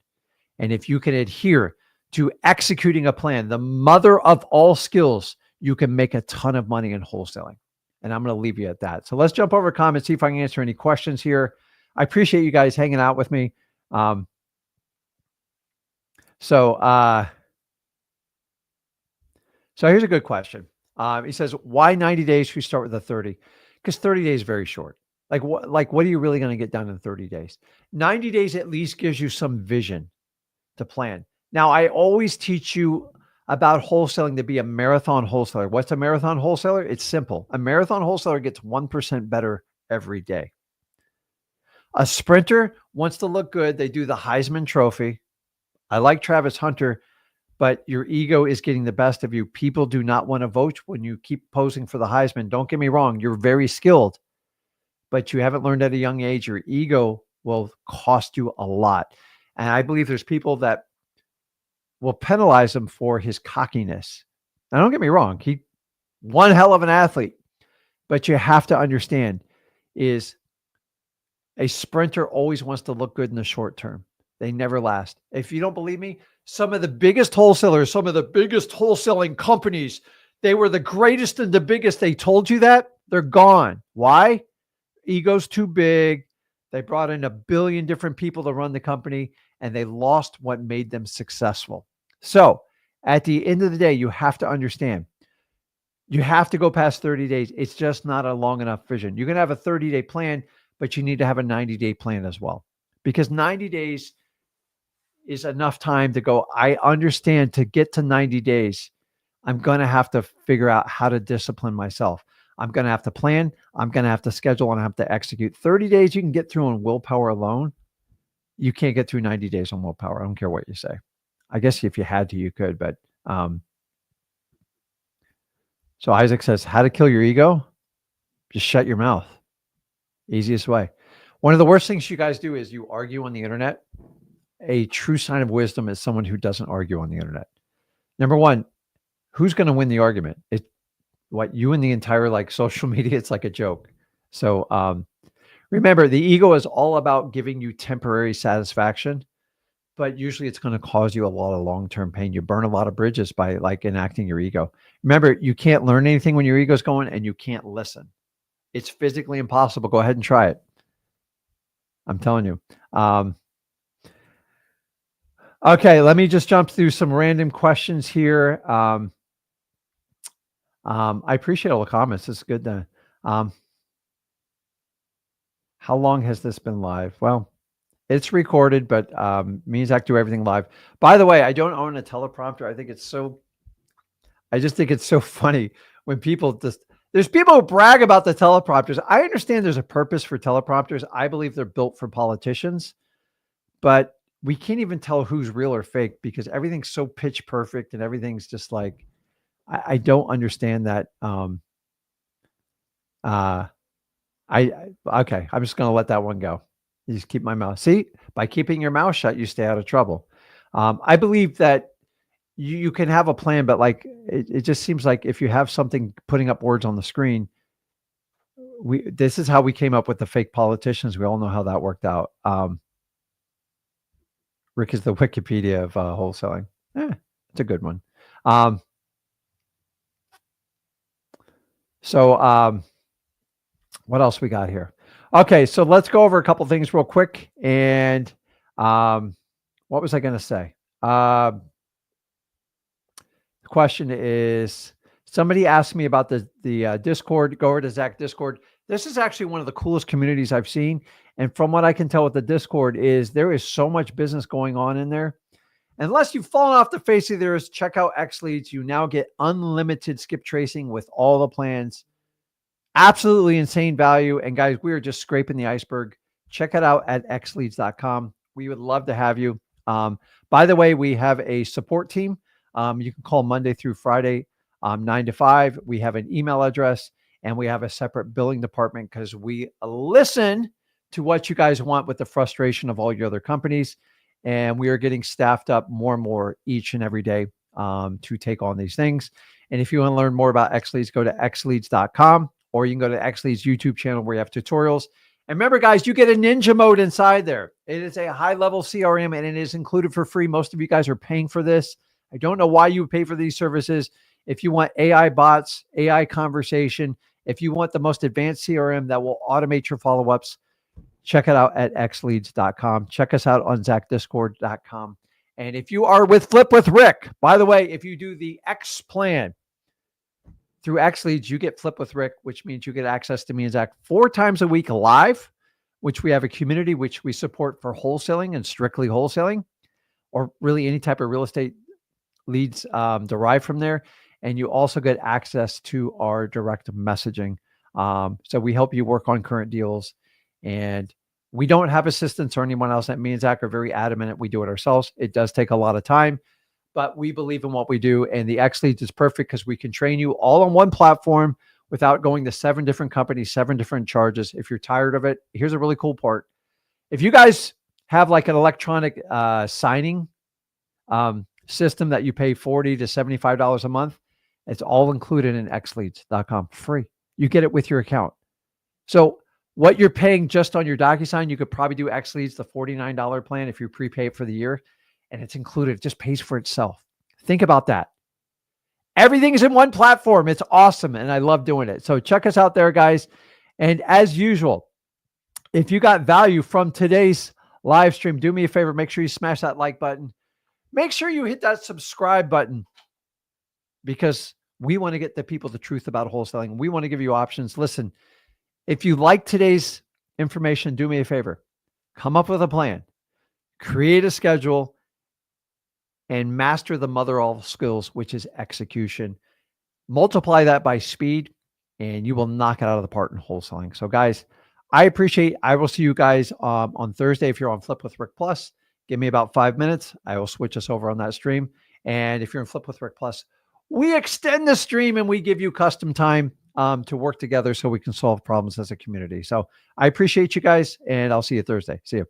And if you can adhere to executing a plan, the mother of all skills, you can make a ton of money in wholesaling. And I'm going to leave you at that. So let's jump over to comments, see if I can answer any questions here. I appreciate you guys hanging out with me. So here's a good question. He says, why 90 days? Should we start with a 30? Because 30 days is very short. Like what are you really going to get done in 30 days? 90 days at least gives you some vision to plan. Now, I always teach you about wholesaling to be a marathon wholesaler. What's a marathon wholesaler? It's simple. A marathon wholesaler gets 1% better every day. A sprinter wants to look good. They do the Heisman Trophy. I like Travis Hunter, but your ego is getting the best of you. People do not want to vote when you keep posing for the Heisman. Don't get me wrong. You're very skilled, but you haven't learned at a young age. Your ego will cost you a lot. And I believe there's people that will penalize him for his cockiness. Now, don't get me wrong. He one hell of an athlete, but you have to understand is a sprinter always wants to look good in the short term. They never last. If you don't believe me, some of the biggest wholesalers, some of the biggest wholesaling companies, they were the greatest and the biggest. They told you that they're gone. Why? Ego's too big. They brought in 1 billion different people to run the company, and they lost what made them successful. So at the end of the day, you have to understand, you have to go past 30 days. It's just not a long enough vision. You can have a 30-day plan, but you need to have a 90-day plan as well, because 90 days is enough time to go, I understand to get to 90 days, I'm going to have to figure out how to discipline myself. I'm going to have to plan. I'm going to have to schedule and I have to execute. 30 days you can get through on willpower alone. You can't get through 90 days on willpower. I don't care what you say. I guess if you had to, you could, but so Isaac says, how to kill your ego? Just shut your mouth. Easiest way. One of the worst things you guys do is you argue on the internet. A true sign of wisdom is someone who doesn't argue on the internet. Number one, who's going to win the argument? You and the entire social media, it's like a joke. So remember, the ego is all about giving you temporary satisfaction, but usually it's going to cause you a lot of long-term pain. You burn a lot of bridges by enacting your ego. Remember, you can't learn anything when your ego's going, and you can't listen. It's physically impossible. Go ahead and try it. I'm telling you. Okay, let me just jump through some random questions here. I appreciate all the comments. It's good to. How long has this been live? Well, it's recorded, but me and Zach do everything live. By the way, I don't own a teleprompter. I just think it's so funny when there's people who brag about the teleprompters. I understand there's a purpose for teleprompters. I believe they're built for politicians, but we can't even tell who's real or fake because everything's so pitch perfect and everything's just I don't understand that. Okay, I'm just going to let that one go. You just keep my mouth. See, by keeping your mouth shut, you stay out of trouble. I believe that you can have a plan, but like it just seems like if you have something putting up words on the screen, this is how we came up with the fake politicians. We all know how that worked out. Rick is the Wikipedia of wholesaling. It's a good one. So what else we got here? Okay, so let's go over a couple things real quick. And what was I going to say? The question is, somebody asked me about the Discord. Go over to Zach Discord. This is actually one of the coolest communities I've seen. And from what I can tell with the Discord is there is so much business going on in there. Unless you've fallen off the face of the earth, check out X Leads. You now get unlimited skip tracing with all the plans. Absolutely insane value. And guys, we are just scraping the iceberg. Check it out at xleads.com. We would love to have you. By the way, we have a support team. You can call Monday through Friday, 9 to 5. We have an email address and we have a separate billing department because we listen to what you guys want with the frustration of all your other companies. And we are getting staffed up more and more each and every day to take on these things. And if you want to learn more about X Leads, go to xleads.com, or you can go to X Leads YouTube channel where you have tutorials. And remember, guys, you get a ninja mode inside there. It is a high-level CRM, and it is included for free. Most of you guys are paying for this. I don't know why you would pay for these services. If you want AI bots, AI conversation, if you want the most advanced CRM that will automate your follow-ups, check it out at xleads.com. Check us out on zachdiscord.com. And if you are with Flip with Rick, by the way, if you do the X plan through X Leads, you get Flip with Rick, which means you get access to me and Zach 4 times a week live, which we have a community which we support for wholesaling and strictly wholesaling, or really any type of real estate leads derived from there. And you also get access to our direct messaging. So we help you work on current deals. And we don't have assistants or anyone else. That me and Zach are very adamant we do it ourselves. It does take a lot of time, but we believe in what we do. And the X Leads is perfect because we can train you all on one platform without going to 7 different companies, 7 different charges. If you're tired of it, here's a really cool part. If you guys have like an electronic signing system that you pay $40 to $75 a month, it's all included in xleads.com, free. You get it with your account. So what you're paying just on your DocuSign, you could probably do X Leads, the $49 plan, if you prepay it for the year, and it's included. It just pays for itself. Think about that. Everything is in one platform. It's awesome, and I love doing it. So check us out there, guys. And as usual, if you got value from today's live stream, do me a favor. Make sure you smash that like button. Make sure you hit that subscribe button because we want to get the people the truth about wholesaling. We want to give you options. Listen, if you like today's information, do me a favor. Come up with a plan. Create a schedule and master the mother of all skills, which is execution. Multiply that by speed, and you will knock it out of the park in wholesaling. So, guys, I will see you guys on Thursday. If you're on Flip with Rick Plus, give me about 5 minutes. I will switch us over on that stream. And if you're in Flip with Rick Plus, we extend the stream and we give you custom time to work together so we can solve problems as a community. So I appreciate you guys, and I'll see you Thursday. See you.